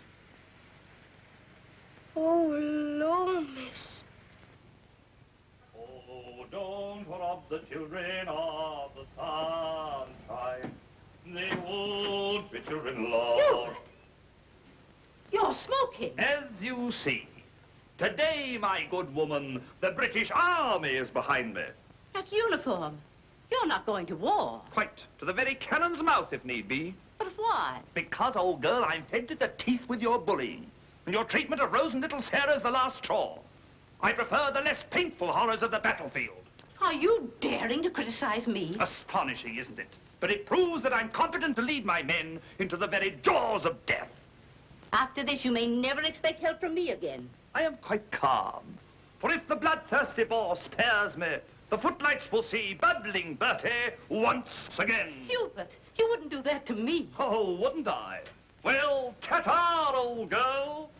Oh, Lord, miss. Oh, don't rob the children of the sunshine. They won't fit your in-law. Hubert! You're smoking. As you see, today, my good woman, the British Army is behind me. That uniform. You're not going to war. Quite. To the very cannon's mouth, if need be. But why? Because, old girl, I'm fed to the teeth with your bullying. And your treatment of Rose and little Sarah's the last straw. I prefer the less painful horrors of the battlefield. Are you daring to criticize me? Astonishing, isn't it? But it proves that I'm competent to lead my men into the very jaws of death. After this, you may never expect help from me again. I am quite calm. For if the bloodthirsty boar spares me, the footlights will see bubbling Bertie once again. Hubert, you wouldn't do that to me. Oh, wouldn't I? Well, ta-ta, old girl.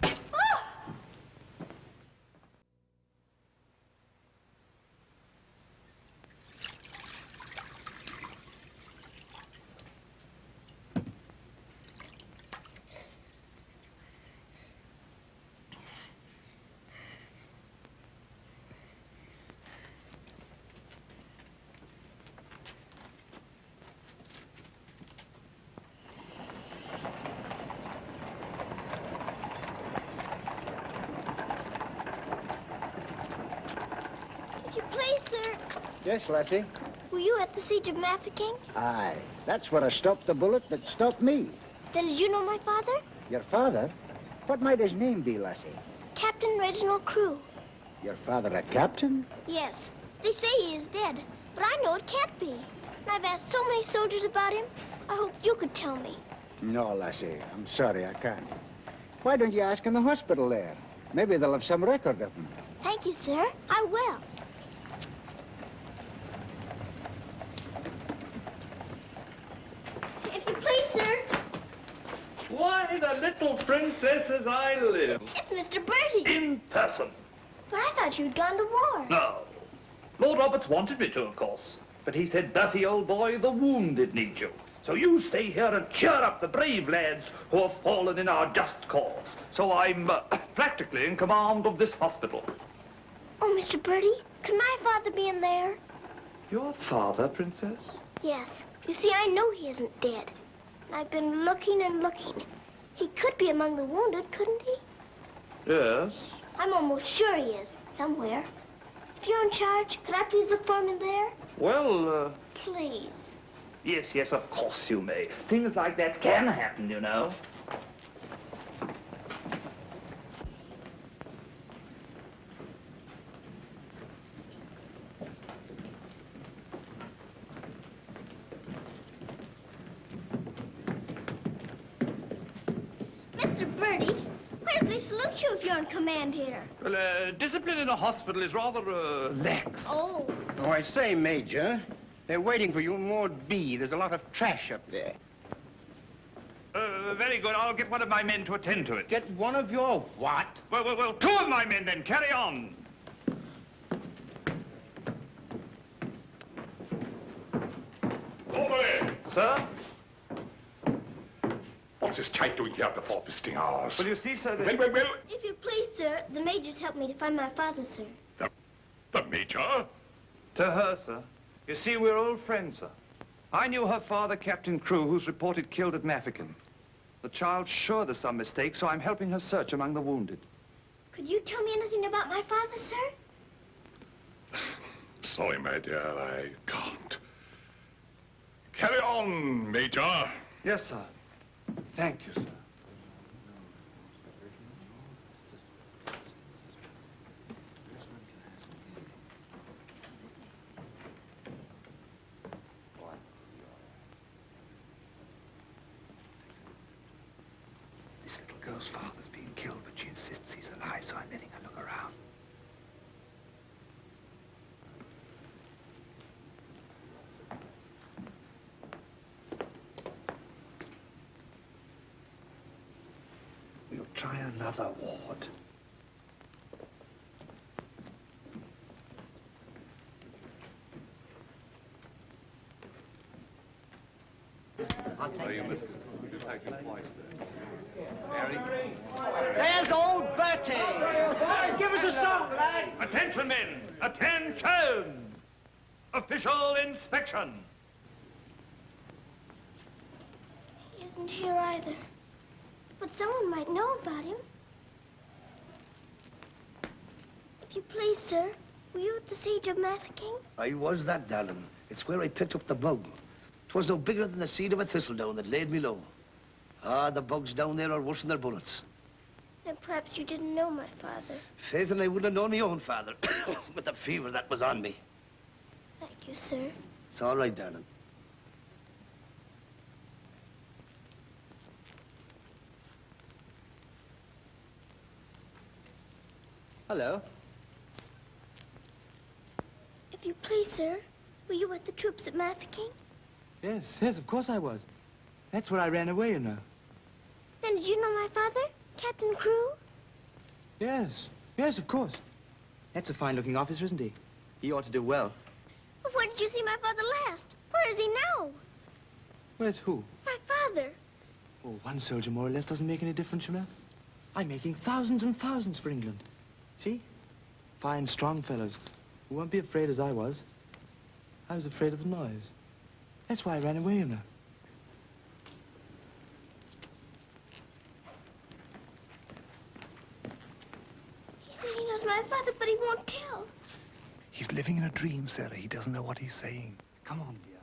Yes, lassie? Were you at the siege of Mafeking? Aye. That's where I stopped the bullet that stopped me. Then did you know my father? Your father? What might his name be, lassie? Captain Reginald Crewe. Your father a captain? Yes. They say he is dead, but I know it can't be. And I've asked so many soldiers about him. I hope you could tell me. No, lassie. I'm sorry, I can't. Why don't you ask in the hospital there? Maybe they'll have some record of him. Thank you, sir. I will. If you please, sir. Why, the little princess as I live. It's Mr. Bertie. In person. But I thought you'd gone to war. No. Lord Roberts wanted me to, of course. But he said, Bertie, old boy, the wounded need you. So you stay here and cheer up the brave lads who have fallen in our just cause. So I'm practically in command of this hospital. Oh, Mr. Birdie, can my father be in there? Your father, Princess? Yes. You see, I know he isn't dead. I've been looking and looking. He could be among the wounded, couldn't he? Yes. I'm almost sure he is, somewhere. If you're in charge, could I please look for him in there? Well, Please. Yes, yes, of course you may. Things like that can happen, you know. Mr. Birdie, where do they salute you if you're in command here? Well, discipline in a hospital is rather, lax. Oh. Oh, I say, Major, they're waiting for you in Ward B. There's a lot of trash up there. Very good. I'll get one of my men to attend to it. Get one of your what? Well, two of my men then. Carry on. Over there. Sir? What's this chap doing here before visiting hours? Well, you see, sir, that... Well. If you please, sir, the Major's helped me to find my father, sir. The Major? To her, sir. You see, we're old friends, sir. I knew her father, Captain Crew, who's reported killed at Mafeking. The child's sure there's some mistake, so I'm helping her search among the wounded. Could you tell me anything about my father, sir? Sorry, my dear, I can't. Carry on, Major. Yes, sir. Thank you, sir. This girl's father's being killed, but she insists he's alive, so I'm letting her look around. We'll try another ward. There's old Bertie. Give us a song, lad. Attention, men! Attention! Official inspection. He isn't here either. But someone might know about him. If you please, sir, were you at the siege of Mafeking? I was that, darling. It's where I picked up the bug. 'Twas no bigger than the seed of a thistledown that laid me low. Ah, the bugs down there are worse than their bullets. Then perhaps you didn't know my father. Faith, and I wouldn't have known my own father with the fever that was on me. Thank you, sir. It's all right, darling. Hello. If you please, sir, were you with the troops at Mafeking? Yes, of course I was. That's where I ran away, you know. Then did you know my father, Captain Crew? Yes, of course. That's a fine-looking officer, isn't he? He ought to do well. Well, where did you see my father last? Where is he now? Where's who? My father. Oh, one soldier more or less doesn't make any difference, you know. I'm making thousands and thousands for England. See? Fine, strong fellows who won't be afraid as I was. I was afraid of the noise. That's why I ran away, you know. He said he knows my father, but he won't tell. He's living in a dream, Sarah. He doesn't know what he's saying. Come on, dear.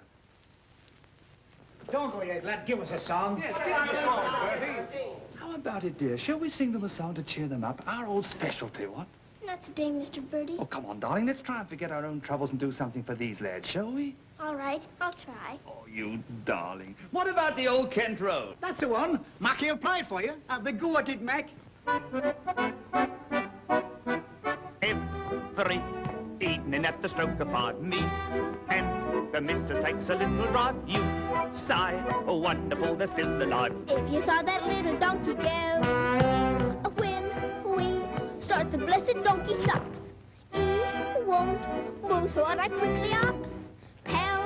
Don't go yet, lad. Give us a song. Yes, give us a song, Bertie. How about it, dear? Shall we sing them a song to cheer them up? Our old specialty, what? Not today, Mr. Birdie. Oh, come on, darling. Let's try and forget our own troubles and do something for these lads, shall we? All right, I'll try. Oh, you darling. What about the old Kent Road? That's the one. Mackie'll play it for you. Have the go at it, Mac. Every evening at the stroke of 5 me and the missus takes a little drive. You sigh, oh wonderful, they're still alive. If you saw that little donkey go, when we start the blessed donkey stops, he won't move, so I quickly ups. Pound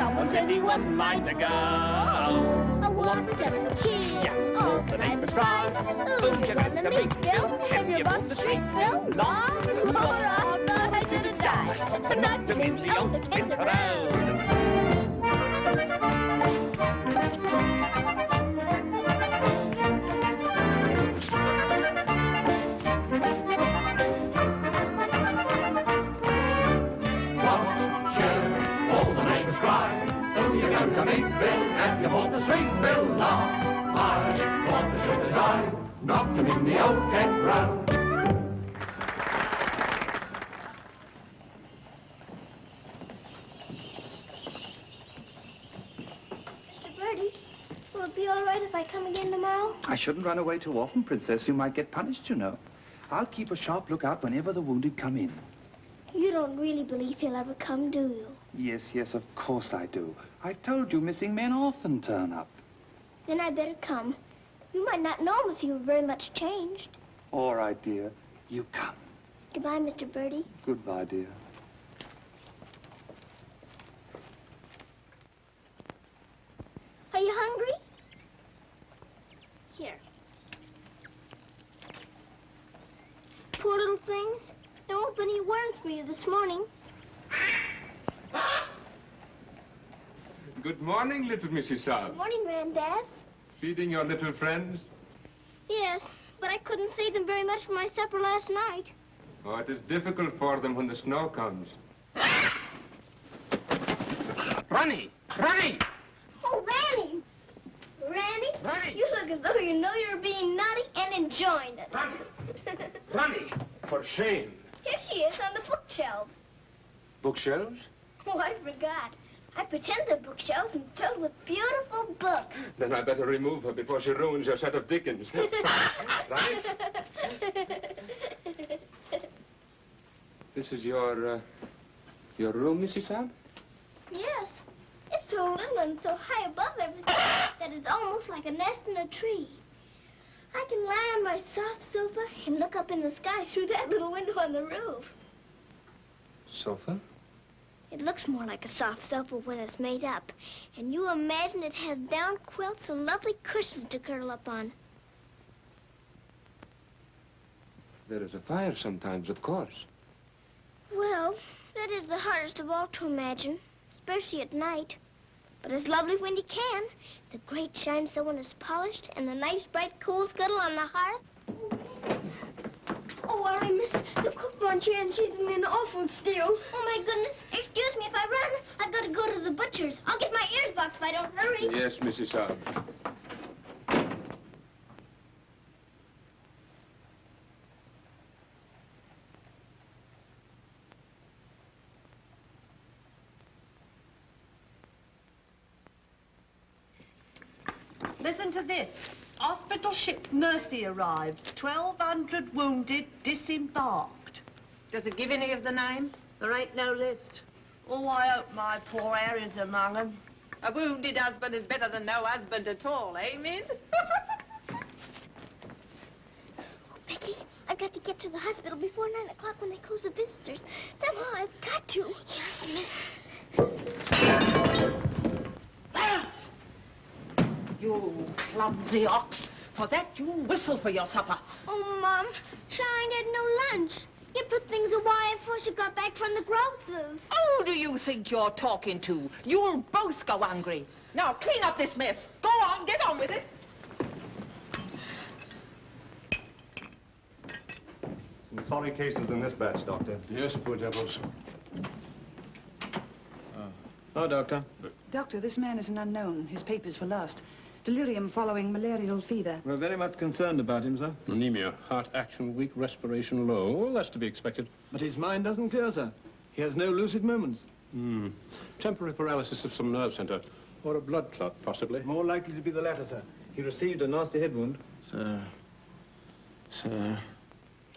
Someone says he wouldn't like to go. Oh, what a kid. Oh, the neighbor's cries. Who's gonna meet Bill? Have you bought the street, Bill? Laura, I thought I should have died. Not to meet the old kids around. To meet Bill, and you bought the street Bill. Now, I thought I should have died, not to meet the old Kent Brown. Mr. Birdie, will it be all right if I come again tomorrow? I shouldn't run away too often, Princess. You might get punished, you know. I'll keep a sharp lookout whenever the wounded come in. You don't really believe he'll ever come, do you? Yes, yes, of course I do. I've told you missing men often turn up. Then I better come. You might not know him if you were very much changed. All right, dear. You come. Goodbye, Mr. Birdie. Goodbye, dear. Are you hungry? Here. Poor little things. There won't be any worms for you this morning. Good morning, little Mrs. Saab. Good morning, Granddad. Feeding your little friends? Yes, but I couldn't save them very much for my supper last night. Oh, it is difficult for them when the snow comes. Ronnie! Ronnie! Oh, Ranny! Ranny, you look as though you know you're being naughty and enjoying it. Ronnie! For shame. Here she is on the bookshelves. Bookshelves? Oh, I forgot. I pretend they're bookshelves and filled with beautiful books. Then I better remove her before she ruins your set of Dickens. Ronnie? This is your room, Mrs. Saab? Yes. It's so little and so high above everything that it's almost like a nest in a tree. I can lie on my soft sofa and look up in the sky through that little window on the roof. Sofa? It looks more like a soft sofa when it's made up. And you imagine it has down quilts and lovely cushions to curl up on. There is a fire sometimes, of course. Well, that is the hardest of all to imagine, especially at night. But it's lovely when you can. The grate shines so when it's polished, and the nice bright coal scuttle on the hearth. Oh, I missed the cook bunch here, and she's in an awful stew. Oh, my goodness. Excuse me if I run. I've got to go to the butcher's. I'll get my ears boxed if I don't hurry. Yes, Mrs. Saab. Listen to this. Hospital ship Mercy arrives. 1,200 wounded disembarked. Does it give any of the names? There ain't no list. Oh, I hope my poor Harry's among them. A wounded husband is better than no husband at all, eh, Min? Becky, I've got to get to the hospital before 9 o'clock when they close the visitors. Somehow I've got to. Yes, miss. You clumsy ox. For that, you whistle for your supper. Oh, Mom, Shine had no lunch. You put things away before she got back from the grocer's. Who do you think you're talking to? You'll both go hungry. Now, clean up this mess. Go on, get on with it. Some sorry cases in this batch, Doctor. Yes, poor devils. Oh, Doctor. Doctor, this man is an unknown. His papers were lost. Delirium following malarial fever. We're very much concerned about him, sir. Anemia, heart action weak, respiration low. Well, that's to be expected. But his mind doesn't clear, sir. He has no lucid moments. Temporary paralysis of some nerve center. Or a blood clot, possibly. More likely to be the latter, sir. He received a nasty head wound. Sir.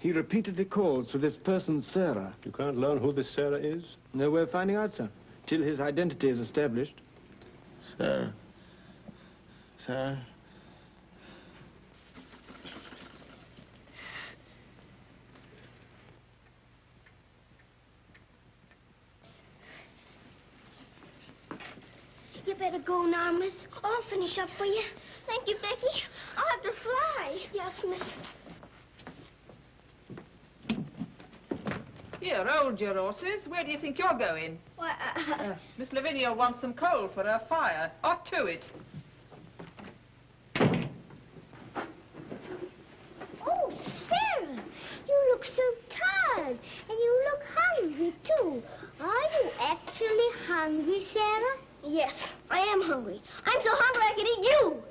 He repeatedly calls for this person, Sarah. You can't learn who this Sarah is? No way of finding out, sir. Till his identity is established. Sir. better go now, miss. I'll finish up for you. Thank you, Becky. I'll have to fly. Yes, miss. Here, hold your horses. Where do you think you're going? Why, Miss Lavinia wants some coal for her fire. Hot to it. Oh, Sarah, you look so tired, and you look hungry, too. Are you actually hungry, Sarah? Yes, I am hungry. I'm so hungry I could eat you.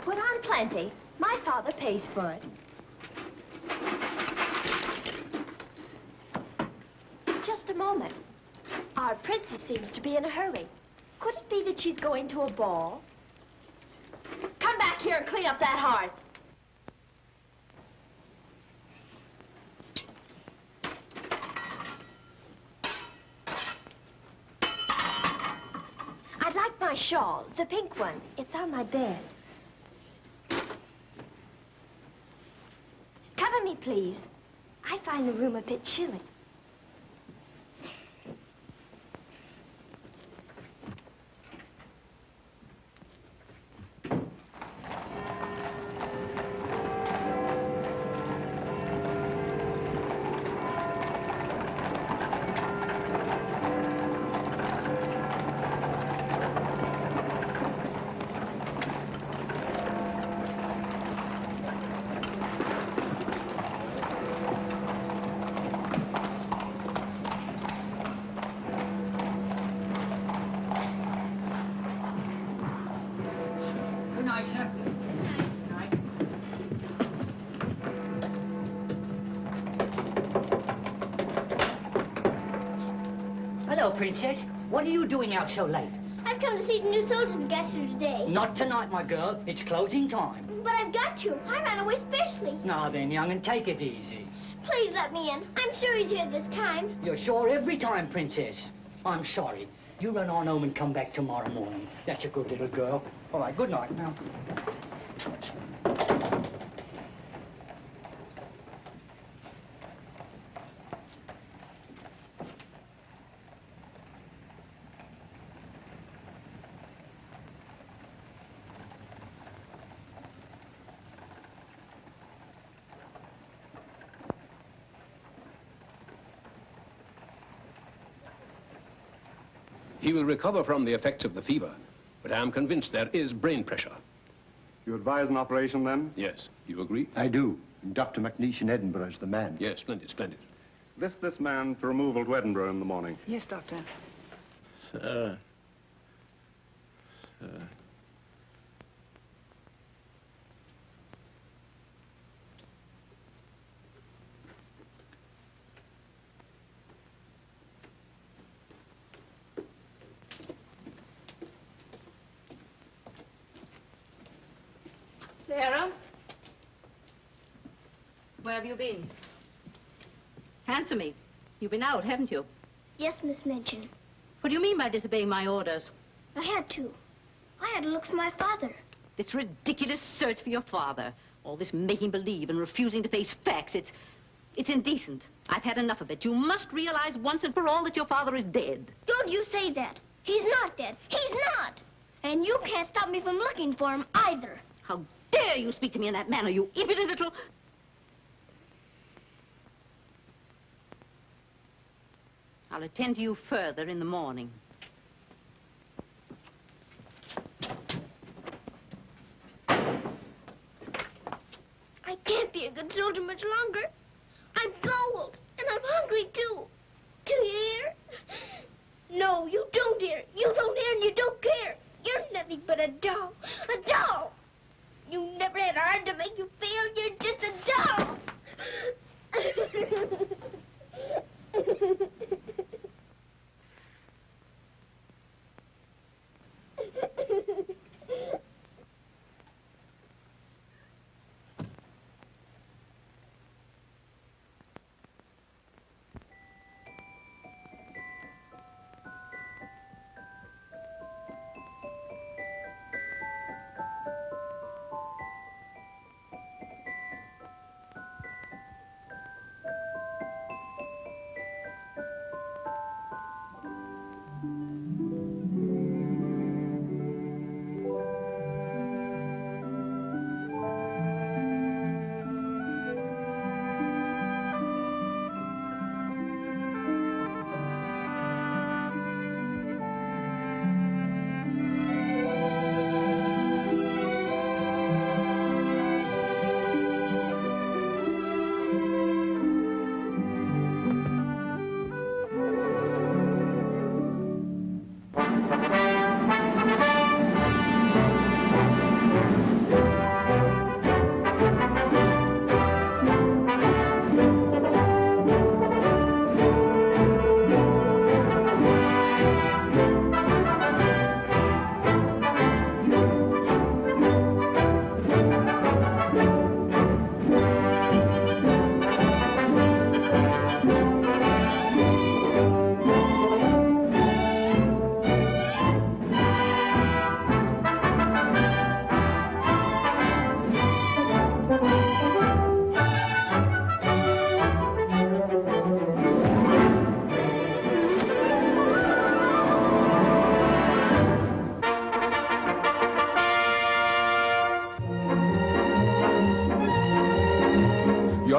Put on plenty. My father pays for it. Just a moment. Our princess seems to be in a hurry. Could it be that she's going to a ball? Come back here and clean up that hearth. I'd like my shawl, the pink one. It's on my bed. Cover me, please. I find the room a bit chilly. Hello, Princess. What are you doing out so late? I've come to see the new soldiers that got here today. Not tonight, my girl. It's closing time. But I've got to. I ran away specially. Now then, young, and take it easy. Please let me in. I'm sure he's here this time. You're sure every time, Princess. I'm sorry. You run on home and come back tomorrow morning. That's a good little girl. All right, good night now. He will recover from the effects of the fever, but I am convinced there is brain pressure. You advise an operation, then? Yes. You agree? I do. And Dr. McNeish in Edinburgh is the man. Yes, splendid, splendid. List this man for removal to Edinburgh in the morning. Yes, Doctor. Sir. Sir. Sarah? Where have you been? Answer me. You've been out, haven't you? Yes, Miss Minchin. What do you mean by disobeying my orders? I had to. I had to look for my father. This ridiculous search for your father. All this making believe and refusing to face facts. It's indecent. I've had enough of it. You must realize once and for all that your father is dead. Don't you say that. He's not dead. He's not. And you can't stop me from looking for him either. How dare you speak to me in that manner, you impudent little... I'll attend to you further in the morning. I can't be a good soldier much longer. I'm cold, and I'm hungry, too. Do you hear? No, you don't hear. You don't hear and you don't care. You're nothing but a doll. A doll. You never had a heart to make you feel. You're just a doll.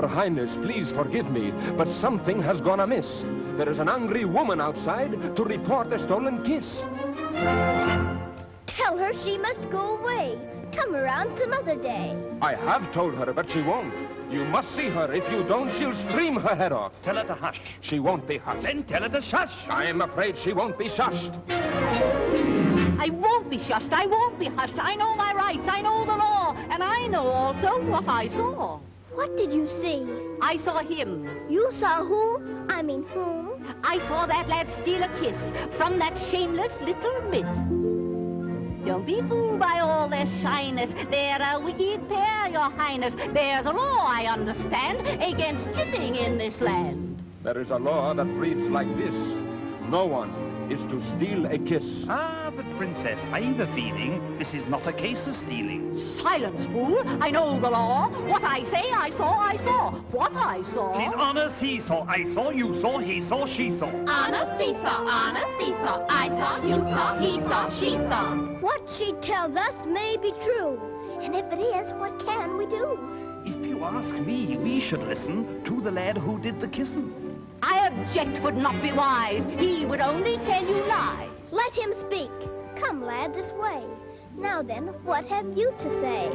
Your Highness, please forgive me, but something has gone amiss. There is an angry woman outside to report a stolen kiss. Tell her she must go away. Come around some other day. I have told her, but she won't. You must see her. If you don't, she'll scream her head off. Tell her to hush. She won't be hushed. Then tell her to shush. I am afraid she won't be shushed. I won't be shushed. I won't be hushed. I know my rights. I know the law. And I know also what I saw. What did you see? I saw him. You saw who? I mean whom? I saw that lad steal a kiss from that shameless little miss. Don't be fooled by all their shyness. They're a wicked pair, your highness. There's a law, I understand, against kissing in this land. There is a law that reads like this. No one is to steal a kiss. Ah, but Princess, I've a feeling this is not a case of stealing. Silence, fool. I know the law. What I say, I saw, I saw. What I saw... She's honest, he saw, I saw, you saw, he saw, she saw. Honest, he saw, I saw, you saw, he saw, she saw. What she tells us may be true. And if it is, what can we do? If you ask me, we should listen to the lad who did the kissing. I object would not be wise. He would only tell you lies. Let him speak. Come, lad, this way. Now then, what have you to say?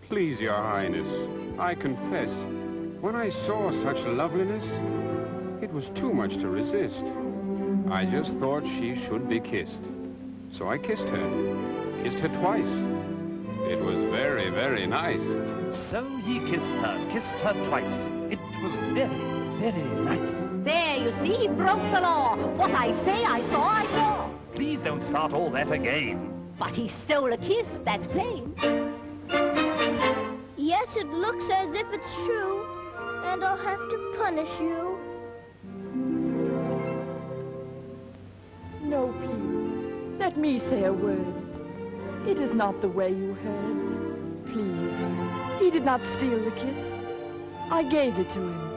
Please, your highness, I confess, when I saw such loveliness, it was too much to resist. I just thought she should be kissed. So I kissed her twice. It was very, very nice. So he kissed her twice. It was very, very nice. There, you see, he broke the law. What I say, I saw, I saw. Please don't start all that again. But he stole a kiss, that's plain. Yes, it looks as if it's true, and I'll have to punish you. No, Pete. Let me say a word. It is not the way you heard. Please. He did not steal the kiss. I gave it to him.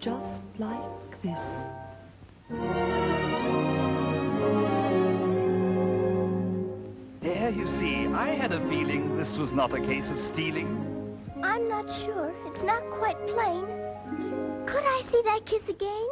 Just like this. There, you see, I had a feeling this was not a case of stealing. I'm not sure. It's not quite plain. Could I see that kiss again?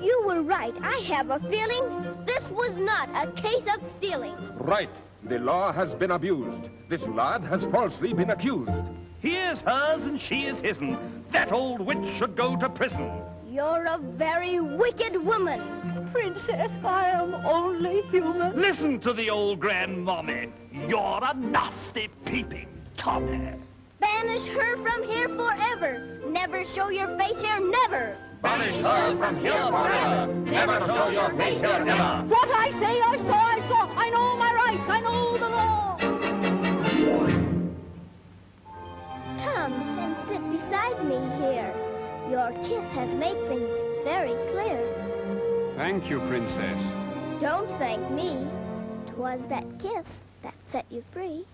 You were right. I have a feeling this was not a case of stealing. Right. The law has been abused. This lad has falsely been accused. He is hers and she is his'n. That old witch should go to prison. You're a very wicked woman. Princess, I am only human. Listen to the old grandmommy. You're a nasty peeping Tommy. Banish her from here forever. Never show your face here, never. Banish her from here forever. Never show your face here, never. What I say, I saw, I saw. I know my rights, I know the law. Come and sit beside me here. Your kiss has made things very clear. Thank you, Princess. Don't thank me. 'Twas that kiss that set you free.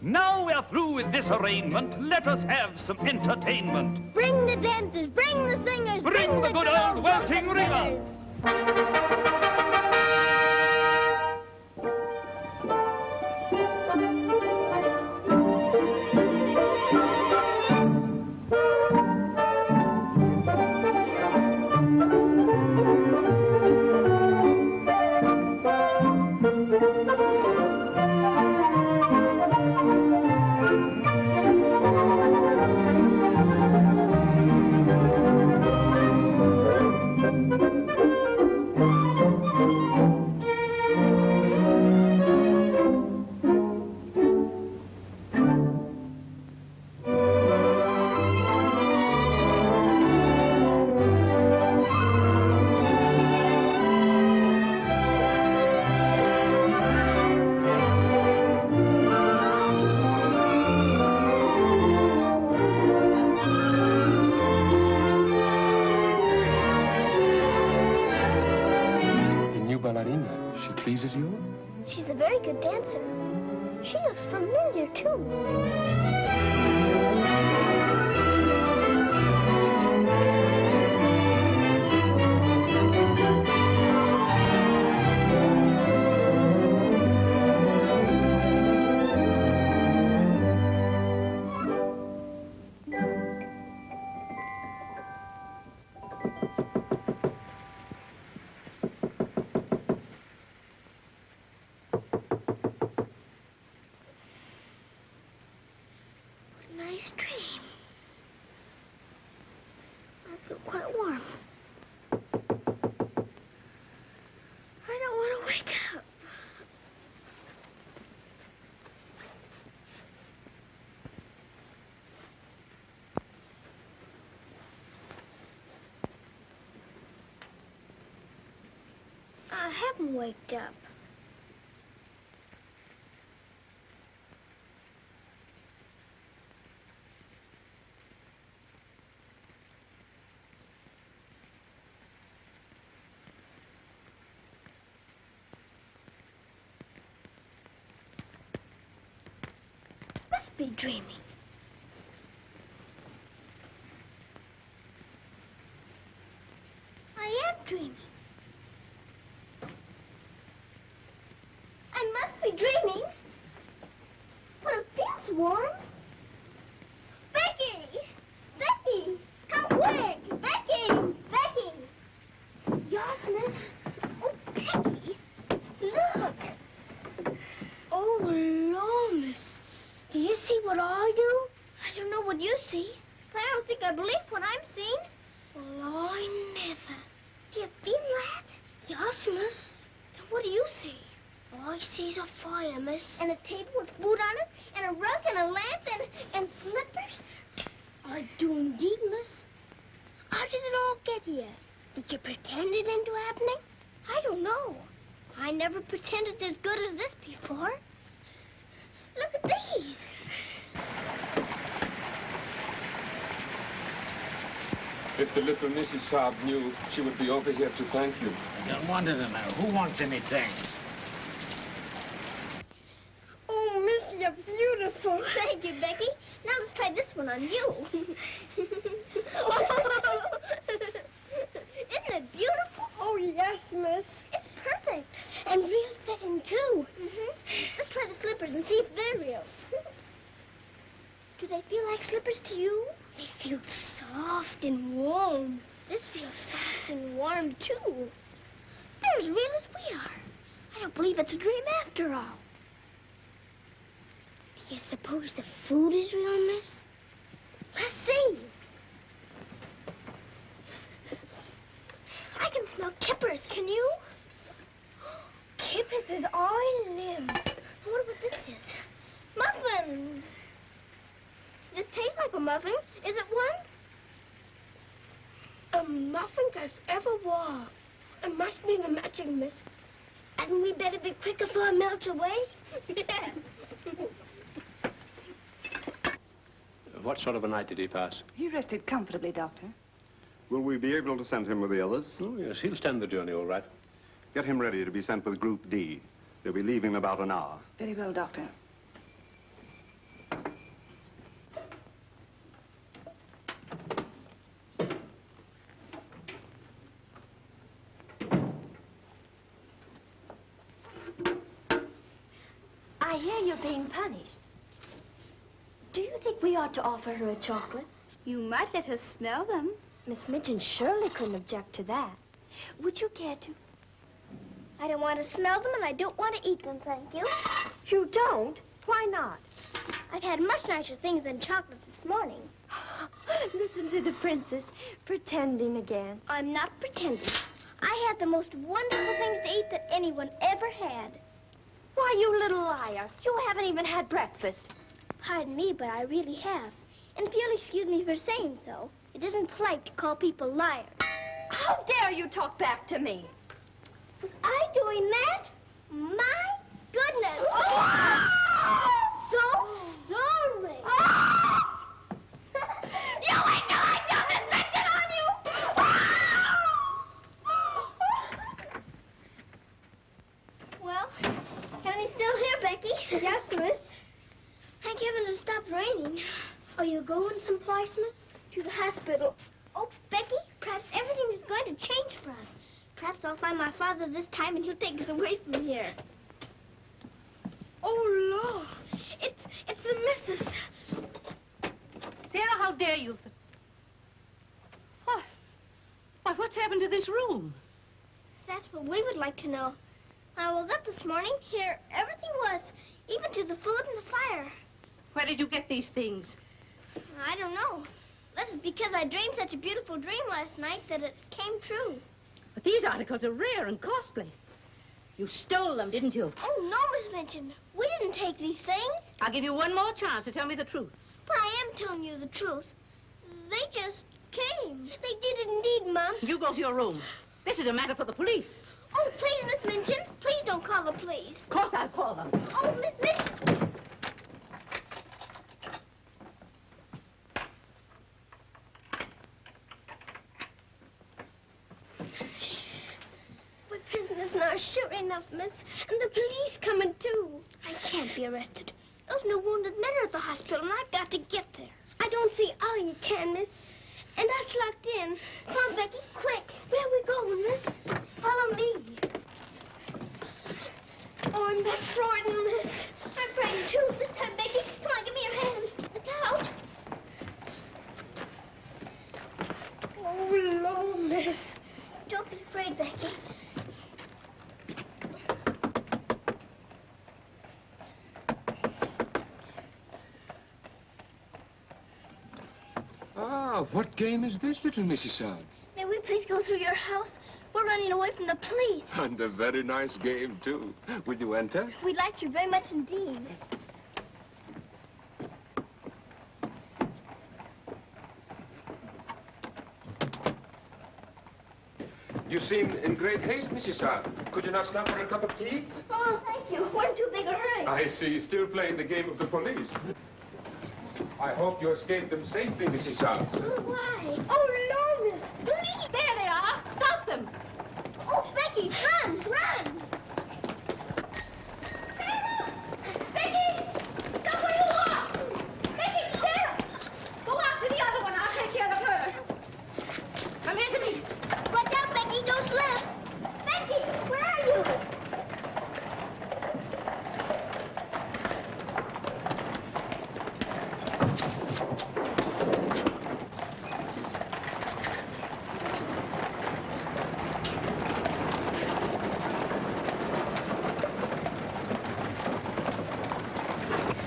Now we're through with this arraignment. Let us have some entertainment. Bring the dancers, bring the singers, Bring the good old welting ringers. Pleases you? She's a very good dancer. She looks familiar, too. feel quite warm. I don't want to wake up. I haven't waked up. Must be dreaming. I am dreaming. I must be dreaming. But it feels warm. Becky! Becky! Come quick! Becky! Becky! Yes, miss? Oh, Becky! Look! Oh, Lord, miss. Do you see what I do? I don't know what you see. But I don't think I believe what I'm seeing. Well, I never. Do you feel that? Yes, miss. Then what do you see? All I see's a fire, miss. And a table with food on it, and a rug, and a lamp, and slippers. I do indeed, miss. How did it all get here? Did you pretend it into happening? I don't know. I never pretended as good as this before. Look at these. If the little Mrs. Saab knew, she would be over here to thank you. I don't want to know. Who wants any thanks? Oh, miss, you're beautiful. Thank you, Becky. Now let's try this one on you. Isn't it beautiful? Oh, yes, miss. It's perfect. And real fitting, too. Let's try the slippers and see if they're real. Do they feel like slippers to you? They feel soft and warm. This feels soft and warm, too. They're as real as we are. I don't believe it's a dream after all. Do you suppose the food is real, miss? Let's see. I can smell kippers, can you? Kippers is all I live. I wonder what this is. Muffins. This tastes like a muffin. Is it one? A muffin as ever was. It must be the magic, miss. Hadn't we better be quick before it melts away? Yeah. What sort of a night did he pass? He rested comfortably, Doctor. Will we be able to send him with the others? Oh, yes, he'll stand the journey all right. Get him ready to be sent with Group D. They'll be leaving in about an hour. Very well, Doctor. I hear you're being punished. Do you think we ought to offer her a chocolate? You might let her smell them. Miss Mitchell surely couldn't object to that. Would you care to? I don't want to smell them, and I don't want to eat them, thank you. You don't? Why not? I've had much nicer things than chocolates this morning. Listen to the princess, pretending again. I'm not pretending. I had the most wonderful things to eat that anyone ever had. Why, you little liar. You haven't even had breakfast. Pardon me, but I really have. And if you'll excuse me for saying so, it isn't polite to call people liars. How dare you talk back to me? Was I doing that? My goodness. So sorry. You ain't no, I got this mention on you! Well, can I still hear, Becky? Yes, miss. Thank heaven it stopped raining. Are you going someplace, miss? To the hospital. Oh, Becky, perhaps everything is going to change for us. Perhaps I'll find my father this time and he'll take us away from here. Oh, Lord. It's the missus. Sarah, how dare you? What? Why, what's happened to this room? That's what we would like to know. When I woke up this morning, here everything was, even to the food and the fire. Where did you get these things? I don't know. Let's be because I dreamed such a beautiful dream last night that it came true. But these articles are rare and costly. You stole them, didn't you? Oh, no, Miss Minchin. We didn't take these things. I'll give you one more chance to tell me the truth. But I am telling you the truth. They just came. They did indeed, Mom. You go to your room. This is a matter for the police. Oh, please, Miss Minchin. Please don't call the police. Of course I'll call them. Oh, Miss Minchin. We're prisoners now, sure enough, miss. And the police coming, too. I can't be arrested. Those new wounded men are at the hospital, and I've got to get there. I don't see how you can, miss. And us locked in. Come on, Becky, quick. Where are we going, miss? Follow me. Oh, I'm that frightened, miss. I'm frightened, too. This time, Becky. Come on, give me your hand. Look out. Oh, Lord, miss. Don't be afraid, Becky. Ah, what game is this, little Mrs. Suggs? May we please go through your house? We're running away from the police. And a very nice game, too. Will you enter? We'd like to very much indeed. You seem in great haste, Mrs. Suggs. Could you not stop for a cup of tea? Oh, thank you. We're in too big a hurry. I see. Still playing the game of the police. I hope you escaped them safely, Mrs. Suggs. Oh, why? Oh, Lord, miss. Police! There they are. Stop them. Oh, Becky, run, run. Becky! Stop where you are! Becky, Sarah! Go after the other one. I'll take care of her. Come here to me. Watch out, Becky. Don't slip. Becky, where are you?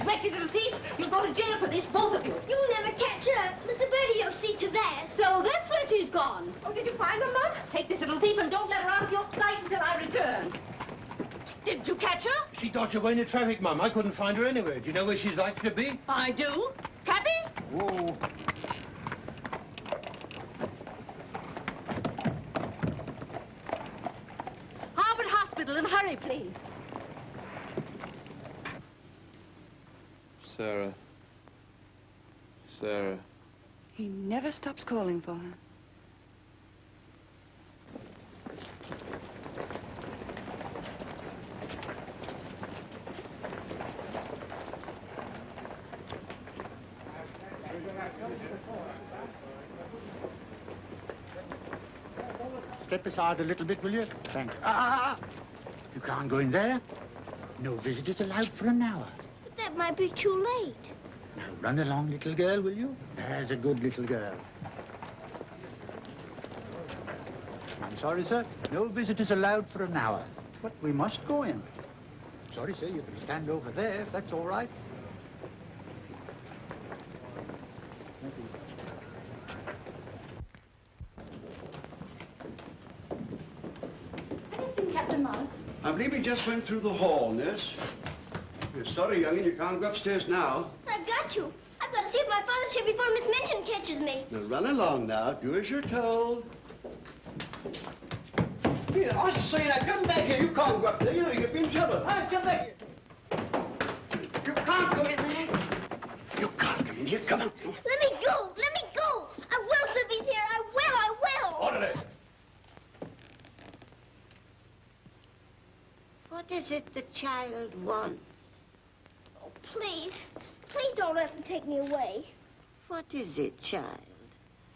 Wretched little thief. You'll go to jail for this, both of you. You'll never catch her. Mr. Birdie will see to that. So that's where she's gone. Oh, did you find her, Mom? Take this little thief and don't let her out of your sight until I return. Didn't you catch her? She dodged away in the traffic, Mum. I couldn't find her anywhere. Do you know where she's likely to be? I do. Cappy? Whoa. Harvard Hospital, and hurry, please. Sarah. Sarah. He never stops calling for her. Step aside a little bit, will you? Thanks. You can't go in there. No visitors allowed for an hour. But that might be too late. Now, run along, little girl, will you? There's a good little girl. I'm sorry, sir. No visitors allowed for an hour. But we must go in. Sorry, sir. You can stand over there, if that's all right. Captain Morris. I believe he just went through the hall, nurse. We're sorry, young'un, you can't go upstairs now. I've got you. I've got to see if my father's here before Miss Minchin catches me. Now run along now. Do as you're told. Here, I say now, come back here. You can't go up there. You know you'll be in trouble. All right, come back here. You can't go in there. You can't come in here. Come on. Let me go. Let me go. I will, if he's here. I will. I will. Orderly. What is it the child wants? Oh, please. Please don't let him take me away. What is it, child?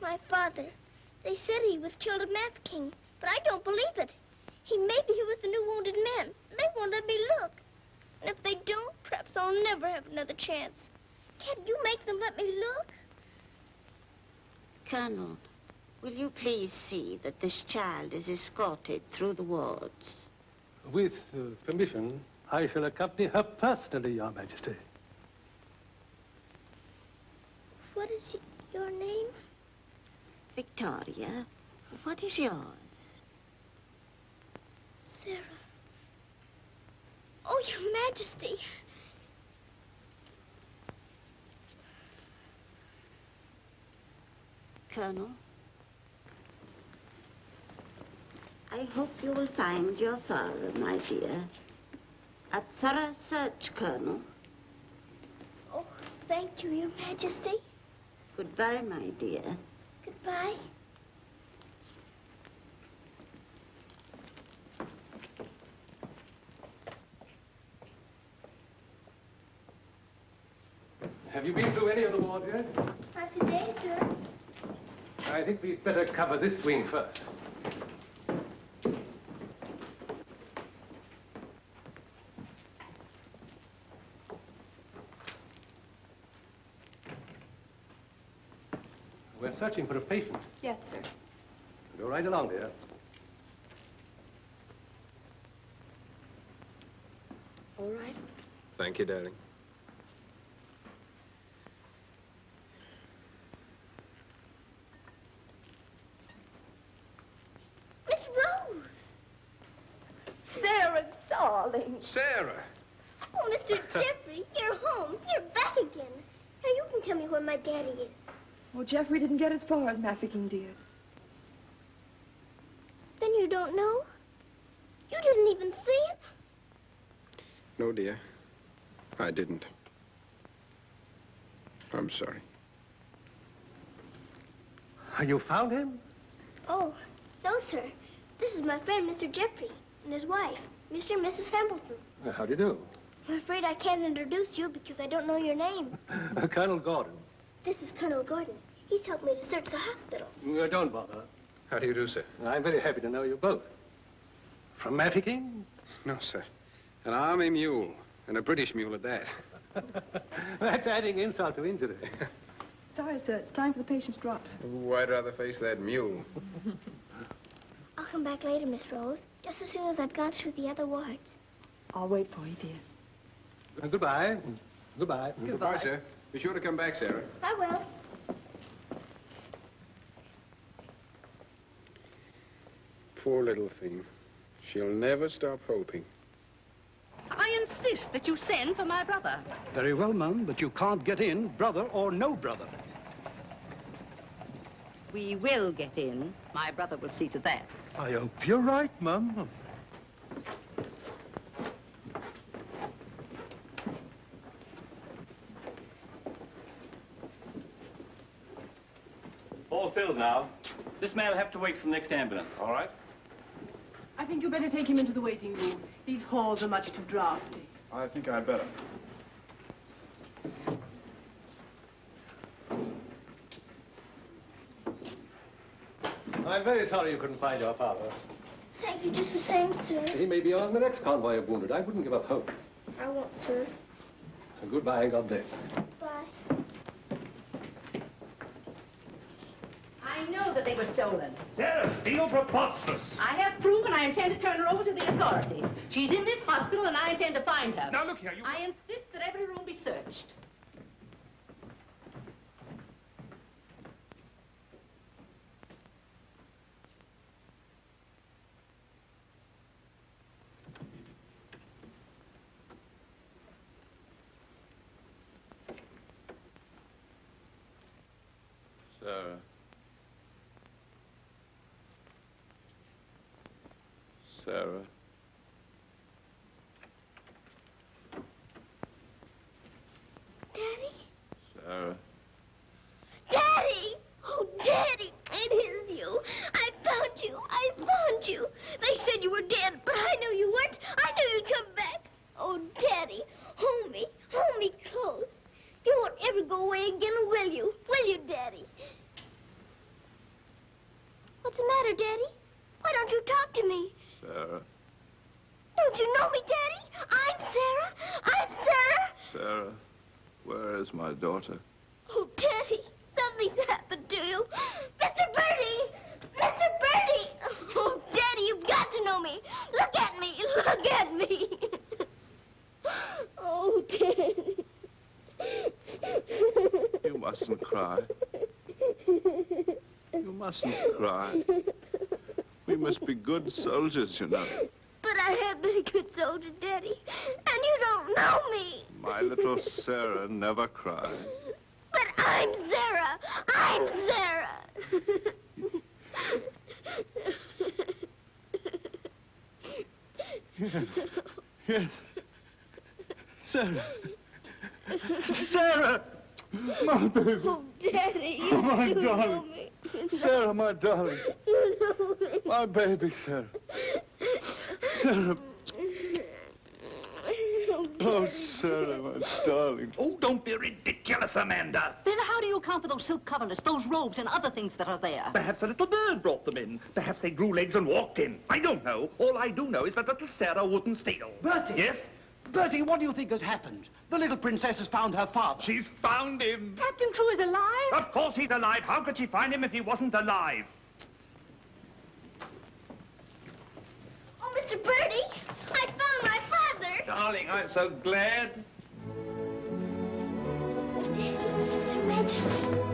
My father. They said he was killed at Mafeking, but I don't believe it. He may be here with the new wounded men. They won't let me look. And if they don't, perhaps I'll never have another chance. Can't you make them let me look? Colonel, will you please see that this child is escorted through the wards? With permission, I shall accompany her personally, Your Majesty. What is your name? Victoria, what is yours? Sarah. Oh, Your Majesty. Colonel, I hope you will find your father, my dear. A thorough search, Colonel. Oh, thank you, Your Majesty. Goodbye, my dear. Goodbye. Have you been through any of the wards yet? Not today, sir. I think we'd better cover this wing first. We're searching for a patient. Yes, sir. Go right along, dear. All right. Thank you, darling. Miss Rose. Sarah, darling. Sarah! Oh, Mr. Jeffrey, you're home. You're back again. Now you can tell me where my daddy is. Well, Jeffrey didn't get as far as Mafeking, dear. Then you don't know? You didn't even see him? No, dear. I didn't. I'm sorry. You found him? Oh, no, sir. This is my friend, Mr. Jeffrey, and his wife, Mr. and Mrs. Hambleton. How do you do? I'm afraid I can't introduce you because I don't know your name. Colonel Gordon. This is Colonel Gordon. He's helped me to search the hospital. Don't bother. How do you do, sir? I'm very happy to know you both. From Mafeking? No, sir. An army mule, and a British mule at that. That's adding insult to injury. Sorry, sir. It's time for the patient's drops. Oh, I'd rather face that mule. I'll come back later, Miss Rose, just as soon as I've gone through the other wards. I'll wait for you, dear. Goodbye. Goodbye. Goodbye, sir. Be sure to come back, Sarah. I will. Poor little thing. She'll never stop hoping. I insist that you send for my brother. Very well, Mum, but you can't get in, brother or no brother. We will get in. My brother will see to that. I hope you're right, Mum. All filled now. This man will have to wait for the next ambulance. All right. I think you better take him into the waiting room. These halls are much too drafty. I think I'd better. I'm very sorry you couldn't find your father. Thank you just the same, sir. He may be on the next convoy of wounded. I wouldn't give up hope. I won't, sir. Goodbye, God bless. Bye. I know that they were stolen. Sarah, steal preposterous. I have proof, and I intend to turn her over to the authorities. She's in this hospital, and I intend to find her. Now, look here, you... I insist that every room be searched. Sarah. Sarah. Daddy? Sarah. Daddy! Oh, Daddy, it is you. I found you. I found you. They said you were dead, but I knew you weren't. I knew you'd come back. Oh, Daddy, hold me. Hold me close. You won't ever go away again, will you? Will you, Daddy? What's the matter, Daddy? Why don't you talk to me? Sarah. Don't you know me, Daddy? I'm Sarah. I'm Sarah. Sarah. Where is my daughter? Oh, Daddy, something's happened to you. Mr. Birdie! Mr. Birdie! Oh, Daddy, you've got to know me. Look at me. Look at me. Oh, Daddy. You mustn't cry. You mustn't cry. We must be good soldiers, you know. But I have been a good soldier, Daddy, and you don't know me. My little Sarah never cries. But I'm Sarah. I'm Sarah. Yes. Yes. Sarah. Sarah! My baby. Oh, Daddy, you my do darling. know me. Sarah, my darling. You know me. My baby, Sarah. Sarah. Oh, Sarah, my darling. Oh, don't be ridiculous, Amanda. Then how do you account for those silk coverlets, those robes, and other things that are there? Perhaps a little bird brought them in. Perhaps they grew legs and walked in. I don't know. All I do know is that little Sarah wouldn't steal. Bertie! Yes? Bertie, what do you think has happened? The little princess has found her father. She's found him. Captain Crew is alive? Of course he's alive. How could she find him if he wasn't alive? Oh, Mr. Birdie, I found my father. Darling, I'm so glad. Daddy, it's a red snake.